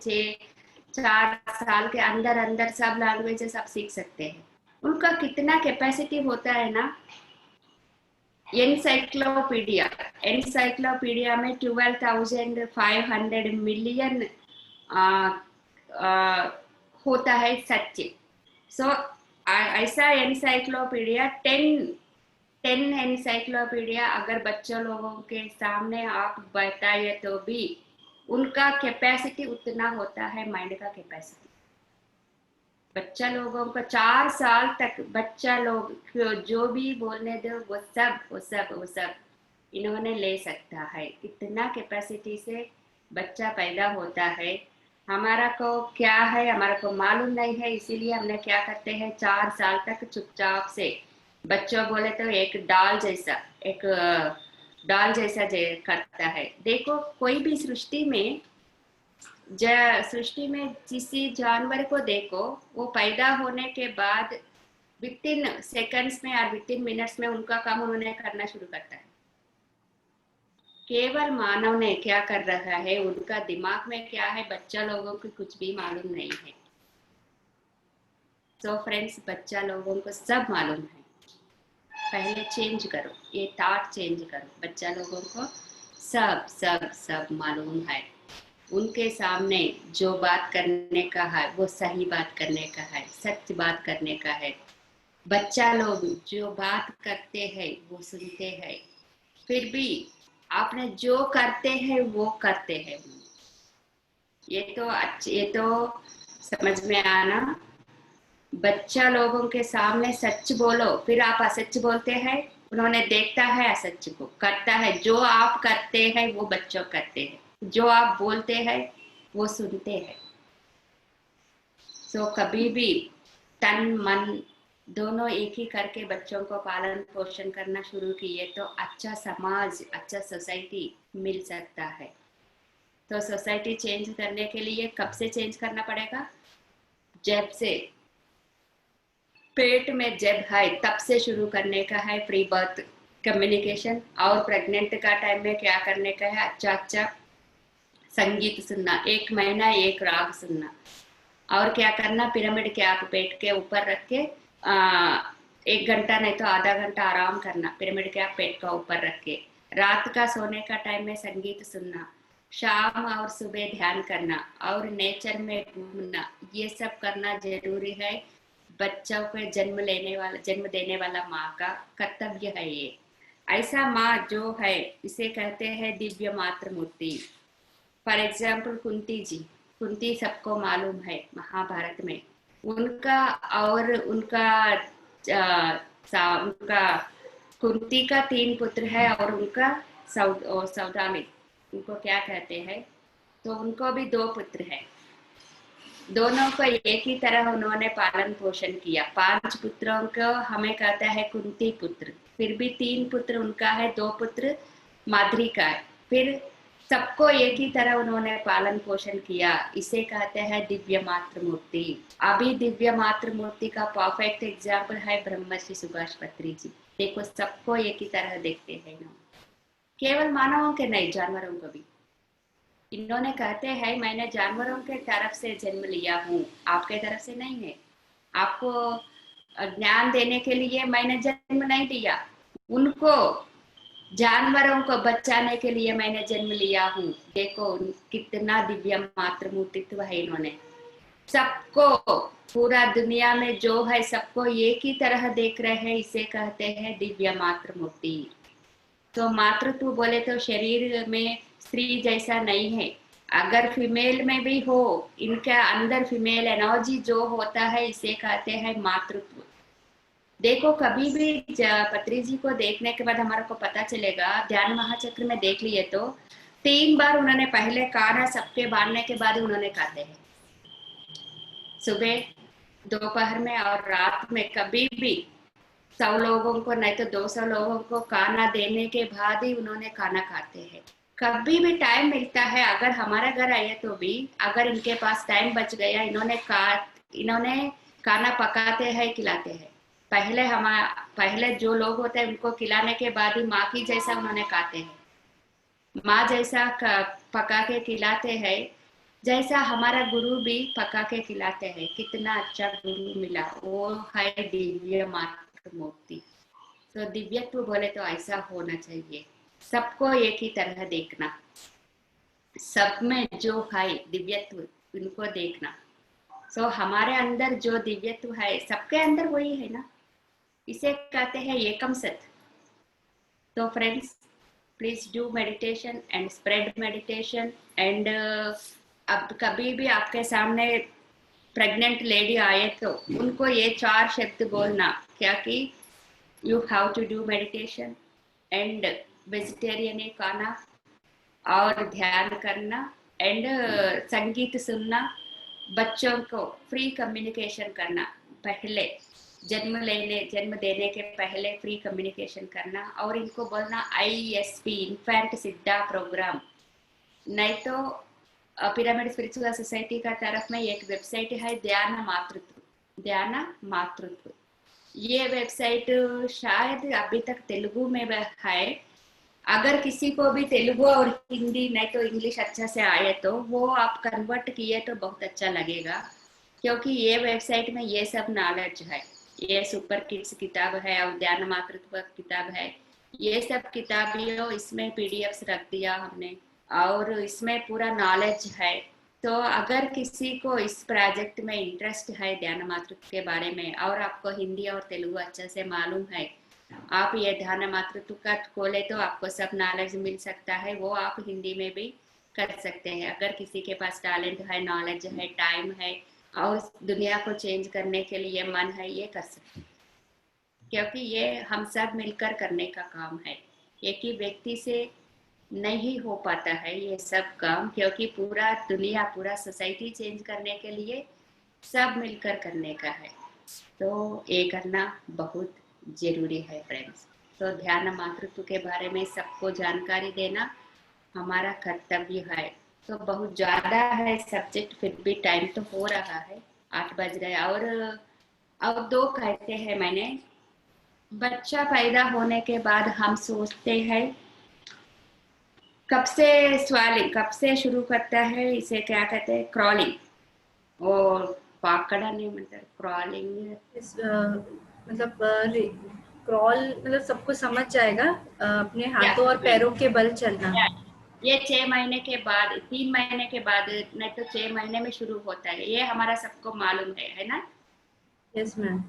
4 साल के अंदर अंदर सब लैंग्वेजेस आप सीख सकते हैं। उनका कितना कैपेसिटी होता है ना। एनसाइक्लोपीडिया में 12,500 मिलियन होता है सच। सो ऐसा एनसाइक्लोपीडिया 10 एनसाइक्लोपीडिया अगर बच्चों लोगों के सामने आप बताइए तो भी उनका कैपेसिटी उतना होता है, माइंड का कैपेसिटी। बच्चा लोगों को 4 साल तक बच्चा लोग जो भी बोलने दो वो सब इन्होंने ले सकता है। इतना कैपेसिटी से बच्चा पैदा होता है। हमारा को क्या है, हमारा को मालूम नहीं है। इसीलिए हमने क्या करते हैं 4 साल तक चुपचाप से, बच्चों बोले तो एक डाल जैसा करता है। देखो, कोई भी सृष्टि में किसी जानवर को देखो, वो पैदा होने के बाद विद इन सेकंड्स में और विद इन मिनट्स में उनका काम उन्होंने करना शुरू करता है। केवल मानव ने क्या कर रहा है, उनका दिमाग में क्या है, बच्चा लोगों को कुछ भी मालूम नहीं है। तो फ्रेंड्स, बच्चा लोगों को सब मालूम है। पहले चेंज करो, ये थॉट चेंज करो। बच्चा लोगों को सब मालूम है। उनके सामने जो बात करने का है वो सही बात करने का है, सच बात करने का है। बच्चा लोग जो बात करते हैं वो सुनते हैं, फिर भी आपने जो करते हैं वो करते हैं। ये तो समझ में आना। बच्चा लोगों के सामने सच बोलो, फिर आप असच बोलते हैं। उन्होंने देखता है असच को, करता है। जो आप करते हैं वो बच्चों करते हैं, जो आप बोलते हैं वो सुनते हैं। सो कभी भी तन मन दोनों एक ही करके बच्चों को पालन पोषण करना शुरू किए तो अच्छा समाज, अच्छा सोसाइटी मिल सकता है। तो सोसाइटी चेंज करने के लिए कब से चेंज करना पड़ेगा? जब से पेट में जब है तब से शुरू करने का है प्री बर्थ कम्युनिकेशन। और प्रेग्नेंट का टाइम में क्या करने का है? अच्छा अच्छा संगीत सुनना, 1 महीना 1 राग सुनना। और क्या करना? पिरामिड कैप पेट के ऊपर रख के 1 घंटा नहीं तो आधा घंटा आराम करना, पिरामिड कैप पेट का ऊपर रख के। रात का सोने का टाइम में संगीत सुनना, शाम और सुबह ध्यान करना और नेचर में घूमना, ये सब करना जरूरी है। बच्चों को जन्म देने वाला माँ का कर्तव्य है ये। ऐसा माँ जो है इसे कहते हैं दिव्य मातृ मूर्ति। फॉर एग्जाम्पल कुंती जी, कुंती सबको मालूम है महाभारत में। उनका और उनका कुंती का 3 पुत्र है और उनका सौदामिनी, उनको क्या कहते हैं, तो उनको भी 2 पुत्र है। दोनों को एक ही तरह उन्होंने पालन पोषण किया। 5 पुत्रों को हमें कहता है कुंती पुत्र, फिर भी 3 पुत्र उनका है, 2 पुत्र माद्री का है। फिर सबको एक ही तरह उन्होंने पालन पोषण किया, इसे कहते हैं दिव्य मातृमूर्ति। अभी दिव्य मातृमूर्ति का परफेक्ट एग्जाम्पल है ब्रह्मश्री सुभाष पत्री जी। देखो सबको एक ही तरह देखते हैं ना, केवल मानवों के नहीं, जानवरों को भी। इन्होंने कहते हैं मैंने जानवरों के तरफ से जन्म लिया हूँ, आपके तरफ से नहीं है। आपको ज्ञान देने के लिए मैंने जन्म नहीं दिया, उनको जानवरों को बचाने के लिए मैंने जन्म लिया हूँ। देखो कितना दिव्य मातृमूर्तित्व है इन्होंने। सबको, पूरा दुनिया में जो है सबको एक ही तरह देख रहे हैं, इसे कहते हैं दिव्य मातृमूर्ति। तो मातृत्व बोले तो शरीर में स्त्री जैसा नहीं है, अगर फीमेल में भी हो, इनके अंदर फीमेल एनर्जी जो होता है इसे कहते हैं मातृत्व। देखो कभी भी पत्री जी को देखने के बाद हमारे को पता चलेगा, ध्यान महाचक्र में देख लिए तो 3 बार उन्होंने पहले काढ़ा सबके बांधने के बाद उन्होंने खाते हैं, सुबह, दोपहर में और रात में। कभी भी 100 लोगों को नहीं तो 200 लोगों को खाना देने के बाद ही उन्होंने खाना खाते हैं। कभी भी टाइम मिलता है, अगर हमारा घर आए तो भी अगर इनके पास टाइम बच गया, इन्होंने खाना पकाते हैं, खिलाते हैं। पहले जो लोग होते हैं उनको खिलाने के बाद ही माँ की जैसा उन्होंने खाते हैं, माँ जैसा पका के खिलाते हैं, जैसा हमारा गुरु भी पका के खिलाते हैं। कितना अच्छा गुरु मिला, वो है दिव्य मातृमूर्ति। तो दिव्यत्व बोले तो ऐसा होना चाहिए, सबको एक ही तरह देखना, सब में जो है दिव्यत्व उनको देखना। सो हमारे अंदर जो दिव्यत्व है सबके अंदर वही है ना, इसे कहते हैं एकम सत। तो friends please do meditation and spread meditation. And अब कभी भी आपके सामने प्रेग्नेंट लेडी आए तो उनको ये 4 शब्द बोलना, क्या कि you have to do meditation and vegetarian खाना और ध्यान करना एंड संगीत सुनना, बच्चों को फ्री कम्युनिकेशन करना, पहले जन्म देने के पहले फ्री कम्युनिकेशन करना, और इनको बोलना ISP इन्फेंट सिद्धा प्रोग्राम। नहीं तो पिरामिड स्पिरिचुअल सोसाइटी का तरफ में एक वेबसाइट है ध्यान मातृत्व। ये वेबसाइट शायद अभी तक तेलुगु में है, अगर किसी को भी तेलुगु और हिंदी नहीं तो इंग्लिश अच्छा से आए तो वो आप कन्वर्ट किए तो बहुत अच्छा लगेगा, क्योंकि ये वेबसाइट में ये सब नॉलेज है। ये सुपर किड्स किताब है और ध्यान मातृत्व किताब है, ये सब किताबियों इसमें PDFs रख दिया हमने और इसमें पूरा नॉलेज है। तो अगर किसी को इस प्रोजेक्ट में इंटरेस्ट है ध्यान मातृत्व के बारे में और आपको हिंदी और तेलुगु अच्छा से मालूम है, आप ये ध्यान मातृत्व का खोले तो आपको सब नॉलेज मिल सकता है, वो आप हिंदी में भी कर सकते हैं। अगर किसी के पास टैलेंट है, नॉलेज है, टाइम है और दुनिया को चेंज करने के लिए मन है, ये कर सकते हैं, क्योंकि ये हम सब मिलकर करने का काम है। एक ही व्यक्ति से नहीं हो पाता है ये सब काम, क्योंकि पूरा दुनिया, पूरा सोसाइटी चेंज करने के लिए सब मिलकर करने का है। तो ये करना बहुत जरूरी है फ्रेंड्स। तो ध्यान मातृत्व के बारे में सबको जानकारी देना हमारा कर्तव्य है। तो बहुत ज़्यादा है सब्जेक्ट, फिर भी टाइम तो हो रहा है, 8 बज रहे। और अब दो कहते हैं मैंने, बच्चा पैदा होने के बाद हम सोचते हैं कब से स्वेलिंग कब से शुरू करता है, इसे क्या कहते हैं, क्रॉलिंग और पाकड़ा नहीं मतलब क्रॉलिंग। मतलब क्रॉल मतलब सबको समझ जाएगा, अपने या हाथों और पैरों के बल चलना। ये 6 महीने के बाद, 3 महीने के बाद, नहीं तो 6 महीने में शुरू होता है, ये हमारा सबको मालूम है ना। Yes ma'am.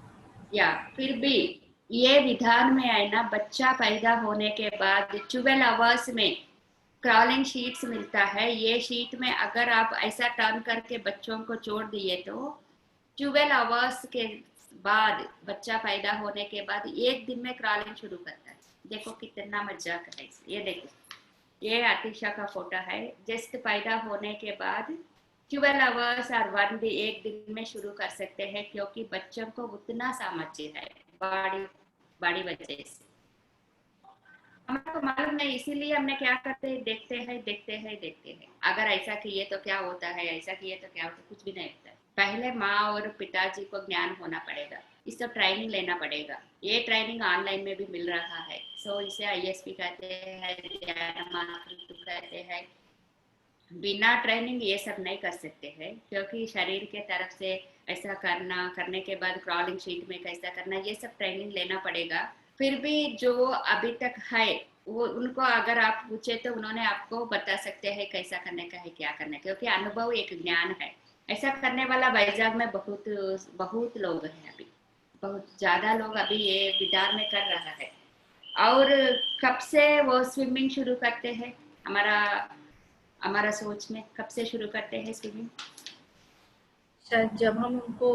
या फिर भी ये विधान में है ना, बच्चा पैदा होने के बाद 12 आवर्स में क्रॉलिंग शीट्स मिलता है। ये शीट में अगर आप ऐसा टर्न करके बच्चों को छोड़ दिए तो 12 आवर्स के बाद, बच्चा पैदा होने के बाद 1 दिन में क्रॉलिंग शुरू करता है। देखो कितना मजाक है। ये देखो, ये आतिशा का फोटो है, जस्ट पैदा होने के बाद 12 आवर्स और 1 डे, 1 दिन में शुरू कर सकते हैं, क्योंकि बच्चों को उतना सामर्थ्य है बड़ी बड़ी वजह से। हमें तो मालूम नहीं, इसीलिए हमने क्या करते हैं, देखते हैं देखते हैं देखते हैं, अगर ऐसा किए तो क्या होता है, ऐसा किए तो क्या होता है, कुछ भी नहीं होता है। पहले माँ और पिताजी को ज्ञान होना पड़ेगा, इसको ट्रेनिंग लेना पड़ेगा। ये ट्रेनिंग ऑनलाइन में भी मिल रहा है। सो इसे ISP कहते हैं, ध्यान मातृत्व कहते हैं। बिना ट्रेनिंग ये सब नहीं कर सकते हैं, क्योंकि शरीर के तरफ से ऐसा करना, करने के बाद क्रॉलिंग शीट में कैसा करना, ये सब ट्रेनिंग लेना पड़ेगा। फिर भी जो अभी तक है वो, उनको अगर आप पूछे तो उन्होंने आपको बता सकते हैं कैसा करने का है, क्या करना है, क्योंकि अनुभव एक ज्ञान है। ऐसा करने वाला वैजाग में बहुत बहुत लोग हैं, अभी बहुत ज्यादा लोग अभी ये विचार में कर रहा है। और कब से वो स्विमिंग शुरू करते हैं, हमारा हमारा सोच में कब से शुरू करते हैं स्विमिंग? शायद जब हम उनको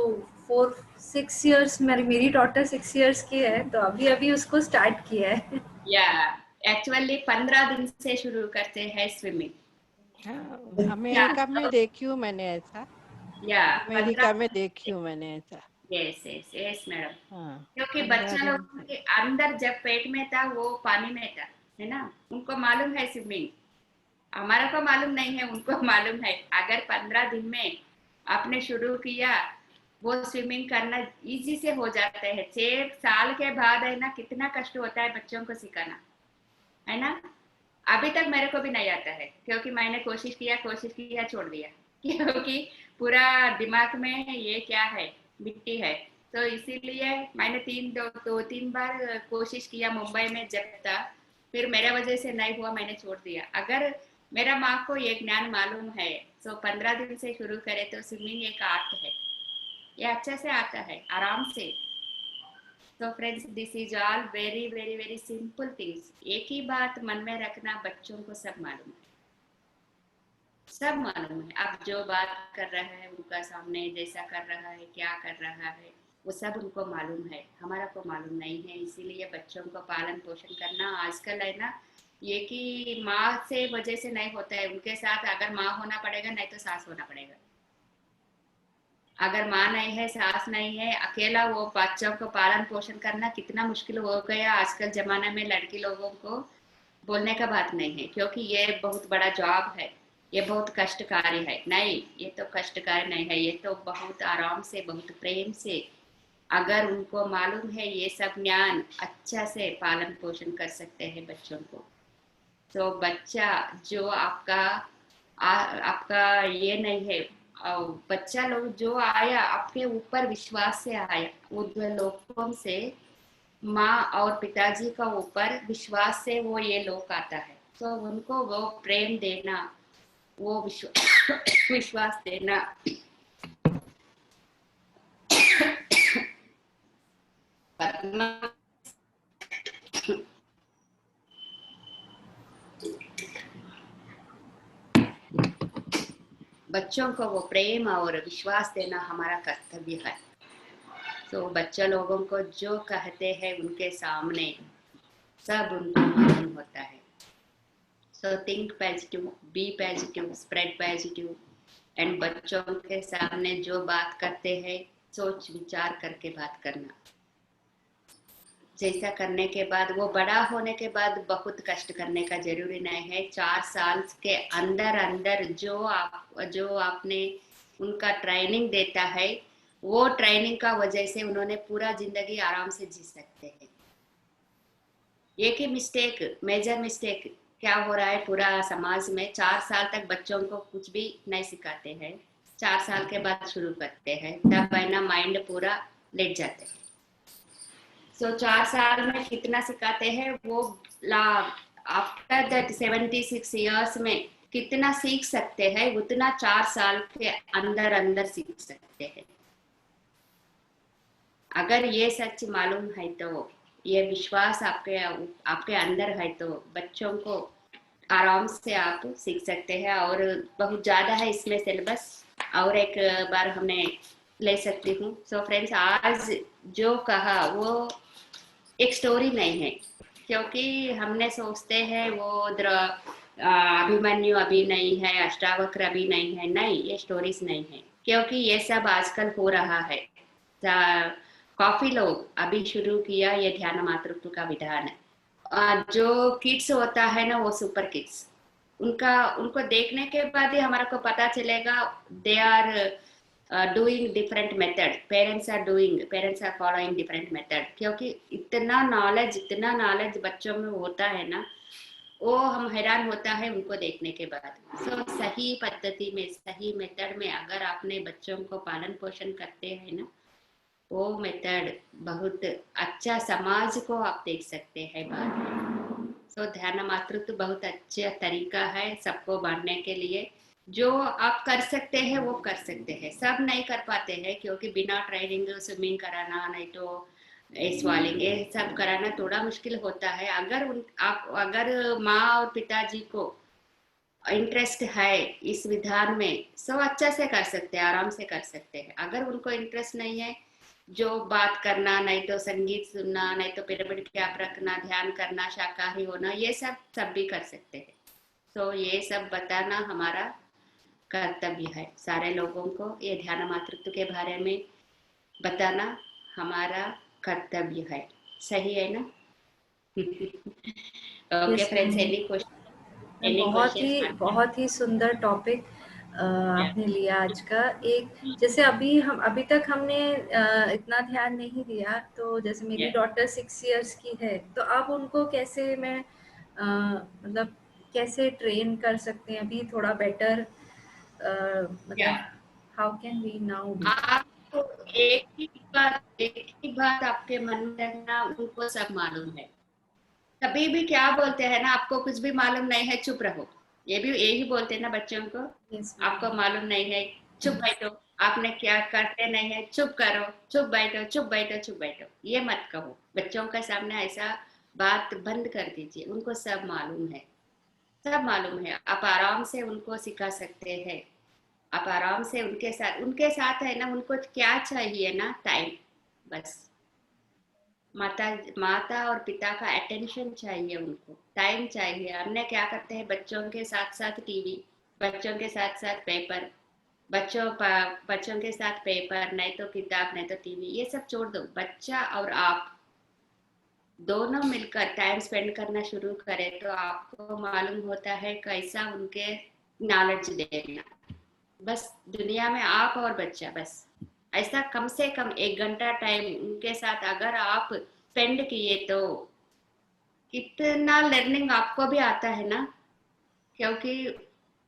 4-6 इयर्स, मेरी डॉटर 6 इयर्स की है, तो अभी अभी उसको स्टार्ट किया है। या एक्चुअली 15 दिन से शुरू करते हैं स्विमिंग। हाँ, या अमेरिका में देखी हूँ मैंने ऐसा। या अमेरिका में देखी हूँ मैंने ऐसा। Yes yes yes madam. हाँ, क्योंकि 15 बच्चा दिन लोग से। के अंदर जब पेट में था वो पानी में था, है ना, उनको मालूम है स्विमिंग। हमारा को मालूम नहीं है, उनको मालूम है। अगर 15 दिन में आपने शुरू किया, वो स्विमिंग करना इजी से हो जाता है। 6 साल के बाद है ना, कितना कष्ट होता है बच्चों को सिखाना, है ना। अभी तक मेरे को भी नहीं आता है, क्योंकि मैंने कोशिश किया छोड़ दिया क्योंकि पूरा दिमाग में ये क्या है, मिट्टी है। तो इसीलिए मैंने 3 बार कोशिश किया मुंबई में जब था, फिर मेरे वजह से नहीं हुआ, मैंने छोड़ दिया। अगर मेरा माँ को ये ज्ञान मालूम है तो 15 दिन से शुरू करे तो स्विमिंग एक आर्ट है, ये अच्छे से आता है आराम से। तो friends, this is all very very very simple things. एक ही बात मन में रखना, बच्चों को सब मालूम है, सब मालूम है। अब जो बात कर रहा है उनका सामने, जैसा कर रहा है, क्या कर रहा है, वो सब उनको मालूम है, हमारा को मालूम नहीं है। इसीलिए बच्चों को पालन पोषण करना आजकल है ना, ये कि माँ से वजह से नहीं होता है, उनके साथ अगर माँ होना पड़ेगा, नहीं तो सास होना पड़ेगा। अगर माँ नहीं है, सास नहीं है, अकेला वो बच्चों को पालन पोषण करना कितना मुश्किल हो गया आजकल जमाने में। लड़की लोगों को बोलने का बात नहीं है, क्योंकि ये बहुत बड़ा जॉब है, ये बहुत कष्टकारी है। नहीं, ये तो कष्टकारी नहीं है, ये तो बहुत आराम से, बहुत प्रेम से, अगर उनको मालूम है ये सब ज्ञान, अच्छा से पालन पोषण कर सकते हैं बच्चों को। तो बच्चा जो आपका ये नहीं है, बच्चा लोग जो आया आपके ऊपर विश्वास से आया, ऊर्ध्व लोकों से, माँ और पिताजी का ऊपर विश्वास से वो ये लोक आता है। तो उनको वो प्रेम देना, वो विश्वास देना, पद्मा बच्चों को वो प्रेम और विश्वास देना हमारा कर्तव्य है। तो बच्चे लोगों को जो कहते हैं उनके सामने सब उनको मालूम होता है। So think positive, be positive, spread positive. And बच्चों के सामने जो बात करते हैं सोच विचार करके बात करना। जैसा करने के बाद वो बड़ा होने के बाद बहुत कष्ट करने का जरूरी नहीं है। 4 साल के अंदर अंदर जो आपने उनका ट्रेनिंग देता है, वो ट्रेनिंग का वजह से उन्होंने पूरा जिंदगी आराम से जी सकते हैं। एक ही मिस्टेक, मेजर मिस्टेक क्या हो रहा है पूरा समाज में, 4 साल तक बच्चों को कुछ भी नहीं सिखाते हैं, 4 साल के बाद शुरू करते हैं, तब है ना माइंड पूरा लेट जाते हैं। 4 साल में कितना सिखाते हैं वो, आफ्टर दैट 76 इयर्स में कितना सीख सकते हैं उतना 4 साल के अंदर अंदर सीख सकते हैं। अगर ये सच मालूम है तो, ये विश्वास आपके अंदर है तो बच्चों को आराम से आप सीख सकते हैं। और बहुत ज़्यादा है इसमें सिलेबस, और एक बार हमने ले सकती हूँ। सो फ्रेंड्स, आज जो कहा वो एक स्टोरी नहीं है, क्योंकि हमने सोचते हैं वो अभिमन्यु अभी नहीं है, अष्टावक्र अभी नहीं है। नहीं, ये स्टोरीज नहीं है, क्योंकि ये सब आजकल हो रहा है। काफी लोग अभी शुरू किया ये ध्यान मातृत्व का विधान है। जो किड्स होता है ना, वो सुपर किड्स, उनको देखने के बाद ही हमारा को पता चलेगा they are doing different method, parents are following different method. क्योंकि इतना नॉलेज बच्चों में होता है ना, वो हम हैरान होता है उनको देखने के बाद। सही पद्धति में, सही मेथड में अगर आपने बच्चों को पालन पोषण करते हैं ना, वो मेथड बहुत अच्छा समाज को आप देख सकते हैं बाद में। ध्यान मातृत्व बहुत अच्छा तरीका है सबको बांटने के लिए। जो आप कर सकते हैं वो कर सकते हैं, सब नहीं कर पाते हैं, क्योंकि बिना ट्रेनिंग स्विमिंग कराना, नहीं तो स्वालिंग, ये सब कराना थोड़ा मुश्किल होता है। अगर माँ और पिताजी को इंटरेस्ट है इस विधान में, सब अच्छा से कर सकते हैं, आराम से कर सकते हैं। अगर उनको इंटरेस्ट नहीं है, जो बात करना, नहीं तो संगीत सुनना, नहीं तो पिरामिड कैप रखना, ध्यान करना, शाकाहारी होना, ये सब भी कर सकते हैं। तो ये सब बताना हमारा कर्तव्य है। सारे लोगों को ये ध्यान मातृत्व के बारे में बताना हमारा कर्तव्य है। सही है ना? Okay friends, any question? बहुत ही सुंदर टॉपिक आपने लिया आज का। एक जैसे अभी तक हमने इतना ध्यान नहीं दिया, तो जैसे मेरी डॉटर 6 इयर्स की है, तो अब उनको कैसे मैं मतलब कैसे ट्रेन कर सकते हैं अभी थोड़ा बेटर, मतलब how can we now do? आपको एक ही बात आपके मन में रखना, उनको सब मालूम है। कभी भी क्या बोलते हैं ना, आपको कुछ भी मालूम नहीं है, चुप रहो। यही बोलते हैं ना बच्चों को, आपको मालूम नहीं है, चुप बैठो। आपने क्या करते नहीं है, चुप करो, चुप बैठो, चुप बैठो, चुप बैठो। ये मत कहो बच्चों के सामने, ऐसा बात बंद कर दीजिए। उनको सब मालूम है, सब मालूम है। आप आराम से उनको सिखा सकते हैं। आप आराम से उनके साथ है ना, उनको क्या चाहिए ना, टाइम, बस माता और पिता का अटेंशन चाहिए, उनको टाइम चाहिए। हमने क्या करते हैं, बच्चों के साथ साथ टीवी, बच्चों के साथ साथ पेपर, बच्चों के साथ पेपर, नहीं तो किताब, नहीं तो टीवी, ये सब छोड़ दो। बच्चा और आप दोनों मिलकर टाइम स्पेंड करना शुरू करें, तो आपको मालूम होता है कैसा उनके नॉलेज देना। बस दुनिया में आप और बच्चा, बस ऐसा कम से कम 1 घंटा टाइम उनके साथ अगर आप स्पेंड किए, तो कितना लर्निंग आपको भी आता है ना, क्योंकि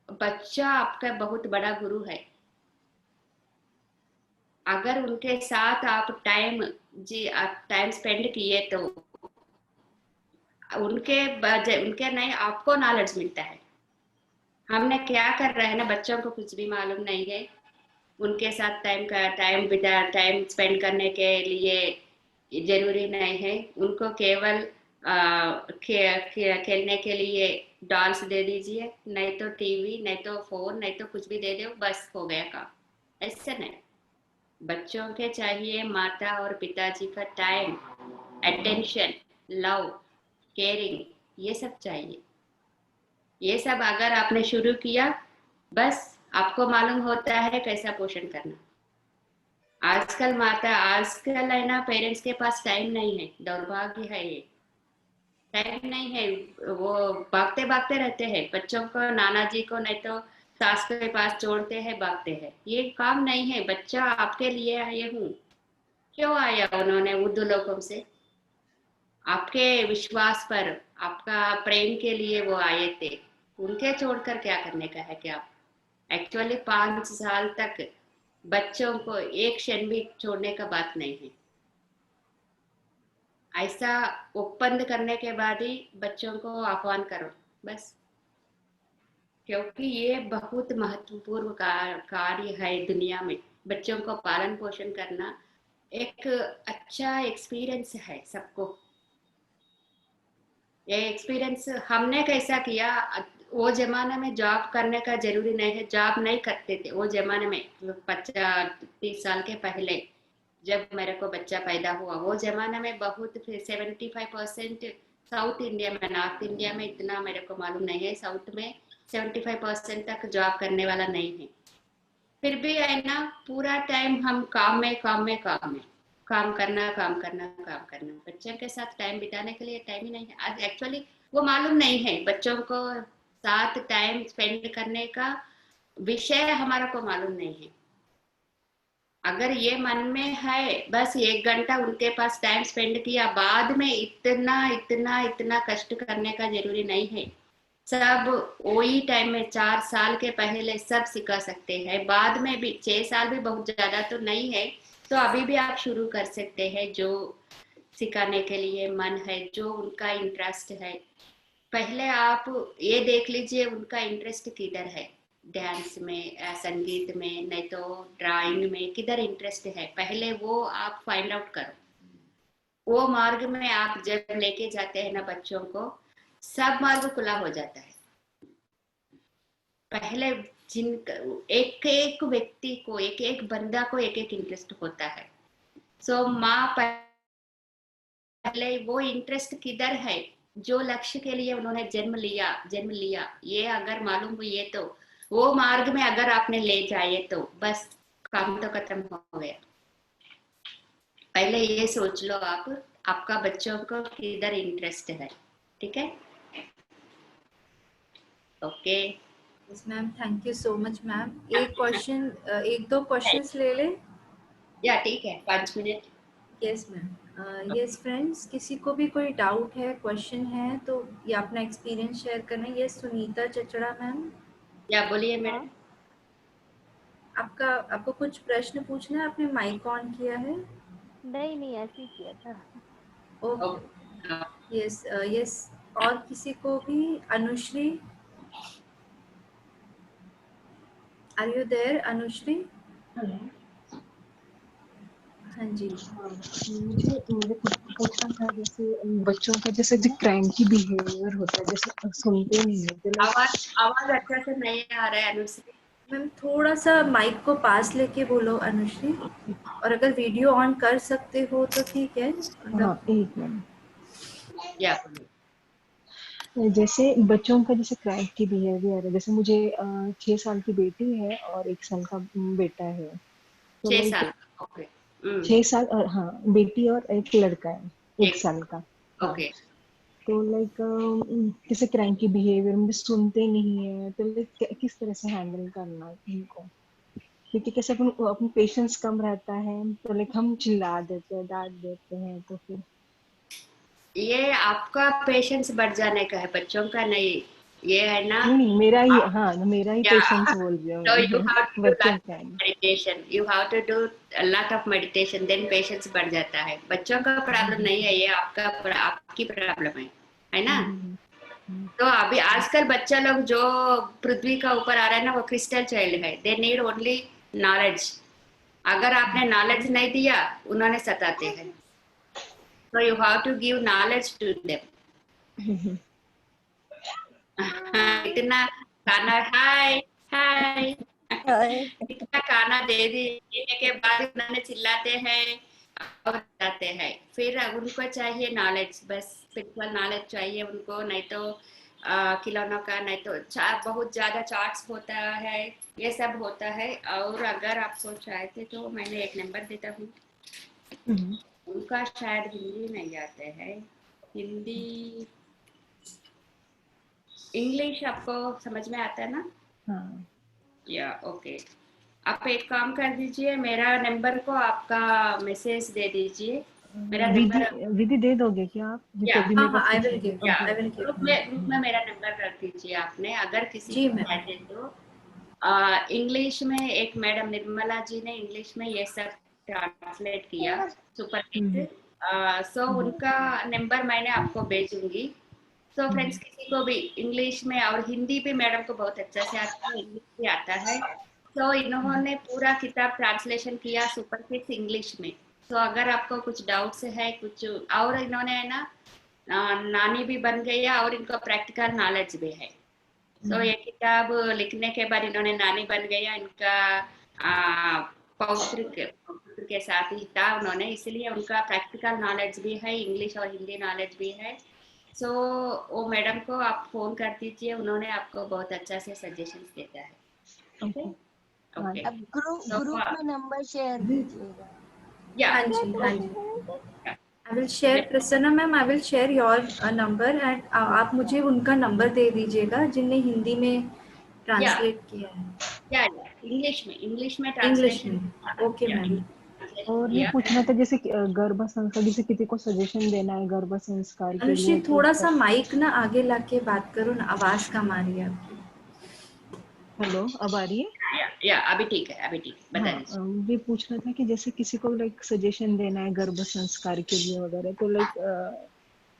बच्चा आपका बहुत बड़ा गुरु है। अगर उनके साथ आप टाइम स्पेंड किए, तो उनके नहीं, आपको नॉलेज मिलता है। हमने क्या कर रहे हैं ना, बच्चों को कुछ भी मालूम नहीं है। उनके साथ टाइम स्पेंड करने के लिए जरूरी नहीं है, उनको केवल खेलने के लिए डॉल्स दे दीजिए, नहीं तो टीवी, नहीं तो फोन, नहीं तो कुछ भी दे दो, बस हो गया काम। ऐसा नहीं, बच्चों के चाहिए माता और पिताजी का टाइम, अटेंशन, लव, केयरिंग, ये सब चाहिए। ये सब अगर आपने शुरू किया, बस आपको मालूम होता है कैसा पोषण करना। आजकल है ना, पेरेंट्स के पास टाइम नहीं है, दौर्भाग्य है ये। टाइम नहीं है, वो भागते भागते रहते हैं, बच्चों को नाना जी को नहीं तो सास के पास छोड़ते हैं, भागते हैं। ये काम नहीं है, बच्चा आपके लिए आए हूँ। क्यों आया उन्होंने उर्दू लोगों से? आपके विश्वास पर, आपका प्रेम के लिए वो आए थे। उनके छोड़कर क्या करने का है क्या? एक्चुअली 5 साल तक बच्चों को एक क्षण भी छोड़ने का बात नहीं है। ऐसा ओपन करने के बाद ही बच्चों को आह्वान करो, बस। क्योंकि ये बहुत महत्वपूर्ण कार्य है दुनिया में। बच्चों को पालन पोषण करना एक अच्छा एक्सपीरियंस है सबको। ये एक्सपीरियंस हमने कैसा किया? वो जमाने में जॉब करने का जरूरी नहीं है, जॉब नहीं करते थे वो जमाने में। 25-30 साल के पहले जब मेरे को बच्चा पैदा हुआ, वो जमाने में बहुत 75% साउथ इंडिया में, नॉर्थ इंडिया में इतना मेरे को मालूम नहीं है, साउथ में 75% तक जॉब करने वाला नहीं है। फिर भी है ना, पूरा टाइम हम काम में काम में काम में, काम करना काम करना काम करना। बच्चों के साथ टाइम बिताने के लिए टाइम ही नहीं है आज। एक्चुअली वो मालूम नहीं है बच्चों को साथ टाइम स्पेंड करने का विषय हमारा को मालूम नहीं है। अगर ये मन में है, बस 1 घंटा उनके पास टाइम स्पेंड किया, बाद में इतना इतना इतना कष्ट करने का जरूरी नहीं है। सब वही टाइम में 4 साल के पहले सब सिखा सकते हैं, बाद में भी 6 साल भी बहुत ज्यादा तो नहीं है, तो अभी भी आप शुरू कर सकते हैं। जो सिखाने के लिए मन है, जो उनका इंटरेस्ट है, पहले आप ये देख लीजिए उनका इंटरेस्ट किधर है। डांस में, संगीत में, नहीं तो ड्राइंग में किधर इंटरेस्ट है, पहले वो आप फाइंड आउट करो। वो मार्ग में आप जब लेके जाते हैं ना बच्चों को, सब मार्ग खुला हो जाता है। पहले जिन एक एक व्यक्ति को, एक एक बंदा को एक एक इंटरेस्ट होता है। सो माँ पहले वो इंटरेस्ट किधर है, जो लक्ष्य के लिए उन्होंने जन्म लिया, ये अगर मालूम हुई है तो वो मार्ग में अगर आपने ले जाए तो बस काम तो खत्म हो गया। पहले ये सोच लो आप, आपका बच्चों को किधर इंटरेस्ट है। ठीक है, okay. Yes ma'am, thank you so much ma'am. एक क्वेश्चन, एक दो क्वेश्चंस ले ले। या ठीक है, 5 minute. Yes ma'am. Yes friends, किसी को भी कोई डाउट है, क्वेश्चन है तो या अपना एक्सपीरियंस शेयर करना है। यस सुनीता चचड़ा मैम, या बोलिए हाँ मैडम। आपको कुछ प्रश्न पूछना है? आपने माइक ऑन किया है? नहीं नहीं ऐसे ही किया था। ओके। यस यस, और किसी को भी? Anushree, are you there Anushree? Hello. हाँ जी। हाँ, मुझे मुझे कुछ पूछना था। जैसे बच्चों का जैसे जो क्रैंकी बिहेवियर होता है, जैसे सुनते नहीं है तो आवाज आवाज अच्छा से नहीं आ रहा है अनुश्री। मैम थोड़ा सा माइक को पास लेके बोलो अनुश्री, और अगर वीडियो ऑन कर सकते हो तो ठीक है, हाँ मतलब। एक मिनट। या जैसे बच्चों का जैसे क्रैंकी बिहेवियर है, जैसे मुझे 6 साल की बेटी है और 1 साल का बेटा है। तो 6 साल लाइक का, ओके। 6 साल और हाँ बेटी और एक लड़का है एक एक, साल का। हाँ ओके। तो लाइक जैसे क्रैंकी बिहेवियर में सुनते नहीं है, तो लाइक किस तरह से हैंडल करना उनको? क्योंकि कैसे अपन अपन पेशेंस कम रहता है, तो लाइक हम चिल्ला देते हैं, डांट देते हैं, तो फिर ये आपका पेशेंस बढ़ जाने का है, बच्चों का नहीं। ये है ना, नहीं नहीं मेरा ही, आप हाँ मेरा ही या पेशेंस बोल रही हूँ तो यू मैं हैव टू डू बच्चों लॉट का नहीं। Meditation, you have to do lot of meditation, then patience बढ़ जाता है। बच्चों का प्रॉब्लम नहीं है ये, आपकी प्रॉब्लम है ना। हम्म, हम्म, तो अभी आजकल बच्चा लोग जो पृथ्वी का ऊपर आ रहा है ना, वो क्रिस्टल चाइल्ड है। They need only knowledge. अगर आपने नॉलेज नहीं दिया, उन्होंने सताते हैं। तो you have to give knowledge to them. इतना खाना, हाय हाय, हाय। इतना खाना दे देने के बाद उन्होंने चिल्लाते हैं और जाते हैं। फिर उनको चाहिए नॉलेज, बस स्पिरिचुअल नॉलेज चाहिए उनको, नहीं तो खिलौनों का, नहीं तो बहुत ज्यादा चार्ट्स होता है, ये सब होता है। और अगर आपको चाहते तो मैंने एक नंबर देता हूँ, हम्म, उनका शायद हिंदी नहीं आते हैं, हिंदी इंग्लिश आपको समझ में आता है ना? हाँ। या ओके, आप एक काम कर दीजिए, मेरा नंबर को आपका मैसेज दे दीजिए, मेरा विधि नंबर। विधि दे दोगे क्या आप, या जितने भी हाँ मेरे हाँ, पास कुछ है? या okay. I will give group में मेरा नंबर रख दीजिए आपने, अगर किसी जी को मैम। चाहते तो। इंग्लिश में एक मैडम निर्मला जी ने इंग्लिश में ये सब ट्रांसलेट किया, सुपर हम्म, हिट। सो हम्म, उनका नंबर मैंने आपको भेजूंगी। सो फ्रेंड्स, हम्म, किसी को भी इंग्लिश में और हिंदी भी मैडम को बहुत अच्छा से आता है, इंग्लिश भी आता है। तो इन्होंने पूरा किताब ट्रांसलेशन किया सुपर हिट्स इंग्लिश में। तो अगर आपको कुछ डाउट्स है कुछ, और इन्होंने है ना नानी भी बन गई है और इनको प्रैक्टिकल नॉलेज भी है। तो ये किताब लिखने के बाद इन्होंने नानी बन गया, इनका पौत्र के साथ ही था उन्होंने, इसलिए उनका प्रैक्टिकल नॉलेज भी है, इंग्लिश और हिंदी नॉलेज भी है। सो वो मैडम को आप फोन कर दीजिए, उन्होंने आपको बहुत अच्छा से सजेशंस देता है। Okay okay. हाँ। ओके। अब ग्रुप में नंबर शेयर कीजिएगा। या हाँ जी, हाँ जी। या I will share, Prasanna ma'am, I will share your number and आप मुझे उनका नंबर दे दीजिएगा जिनने हिंदी में या ट्रांसलेट किया है। इंग्लिश में इंग्लिश ट्रांसलेशन, में। ओके या मैम। ट्रांसलेशन और ये किया। पूछना था, जैसे कि, गर्भ संस्कार, जैसे किसी को सजेशन देना है गर्भ संस्कार के अनुश्री, लिए तो थोड़ा सा माइक ना आगे लाके बात करो ना, आवाज कम आ रही है आपकी। हेलो, अब आ रही है? या अभी ठीक है, अभी ठीक है, बता हाँ, दीजिए। ये पूछना था कि जैसे किसी को लाइक सजेशन देना है गर्भ संस्कार के लिए वगैरह, तो लाइक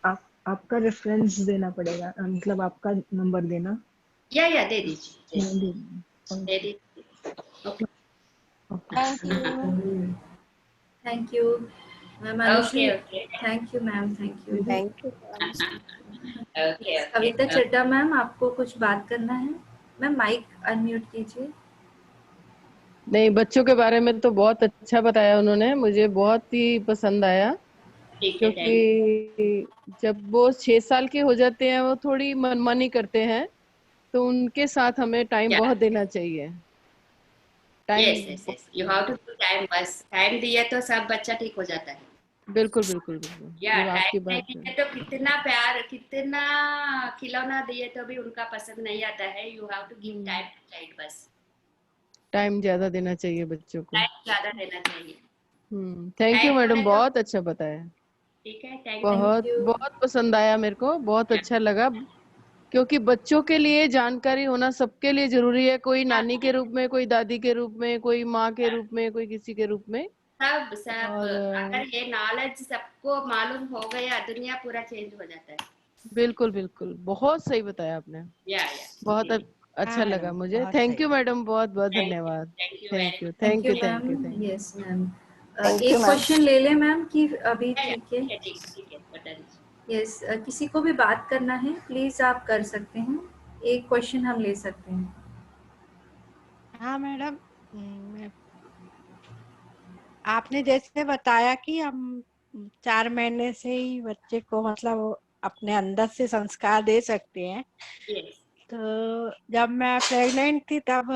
आप आपका रेफरेंस देना पड़ेगा, मतलब आपका नंबर देना। या दे दीजिए, मैं दे दे ओके। दीजिए। Okay okay. Thank you. Thank you ma'am. Okay Anushree, okay thank you ma'am, thank you. Vidhi. Thank you ma'am. Okay yes, okay. Kavita Chadda ma'am, आपको कुछ बात करना है? मैम माइक अनम्यूट कीजिए। नहीं, बच्चों के बारे में तो बहुत अच्छा बताया उन्होंने, मुझे बहुत ही पसंद आया। ठीक है, थैंक क्योंकि जब वो 6 साल के हो जाते हैं वो थोड़ी मनमानी करते हैं, तो उनके साथ हमें टाइम या बहुत देना चाहिए। Time yes yes yes, you have to give time, बस टाइम दिए तो सब बच्चा ठीक हो जाता है। बिल्कुल बिल्कुल बिल्कुल, या ये आपकी टाइम नहीं बात है। दिए तो कितना प्यार, कितना खिलौना दिए तो भी उनका पसंद नहीं आता है। You have to give time to child, बस टाइम ज्यादा देना चाहिए बच्चों को। टाइम ज्यादा देना चाहिए। थैंक यू टाइम मैडम, होने तो बहुत अच्छा बताया। ठीक है, थैंक यू। थैंक बहुत यू। बहुत पसंद आया मेरे को, बहुत अच्छा लगा। क्योंकि बच्चों के लिए जानकारी होना सबके लिए जरूरी है, कोई नानी के रूप में, कोई दादी के रूप में, कोई माँ के रूप में, कोई किसी के रूप में। सब सब और अगर ये नॉलेज सबको मालूम हो गया, दुनिया पूरा चेंज हो जाता है। बिल्कुल बिल्कुल, बहुत सही बताया आपने। या बहुत जी, हाँ अच्छा मैडम, लगा मुझे। बहुत थैंक सही। यू मैडम, बहुत बहुत धन्यवाद। Thank you very thank you much. Thank thank you you ma'am. Thank you thank you. Yes ma'am. Thank you एक मैम। क्वेश्चन ले ले मैम कि अभी ठीक है? ठीक है, ठीक है, बता दीजिए। यस, किसी को भी बात करना है प्लीज आप कर सकते हैं, एक क्वेश्चन हम ले सकते हैं। हाँ मैडम। आपने जैसे बताया कि हम 4 महीने से ही बच्चे को मतलब वो अपने अंदर से संस्कार दे सकते हैं। यस तो जब मैं प्रेग्नेंट थी तब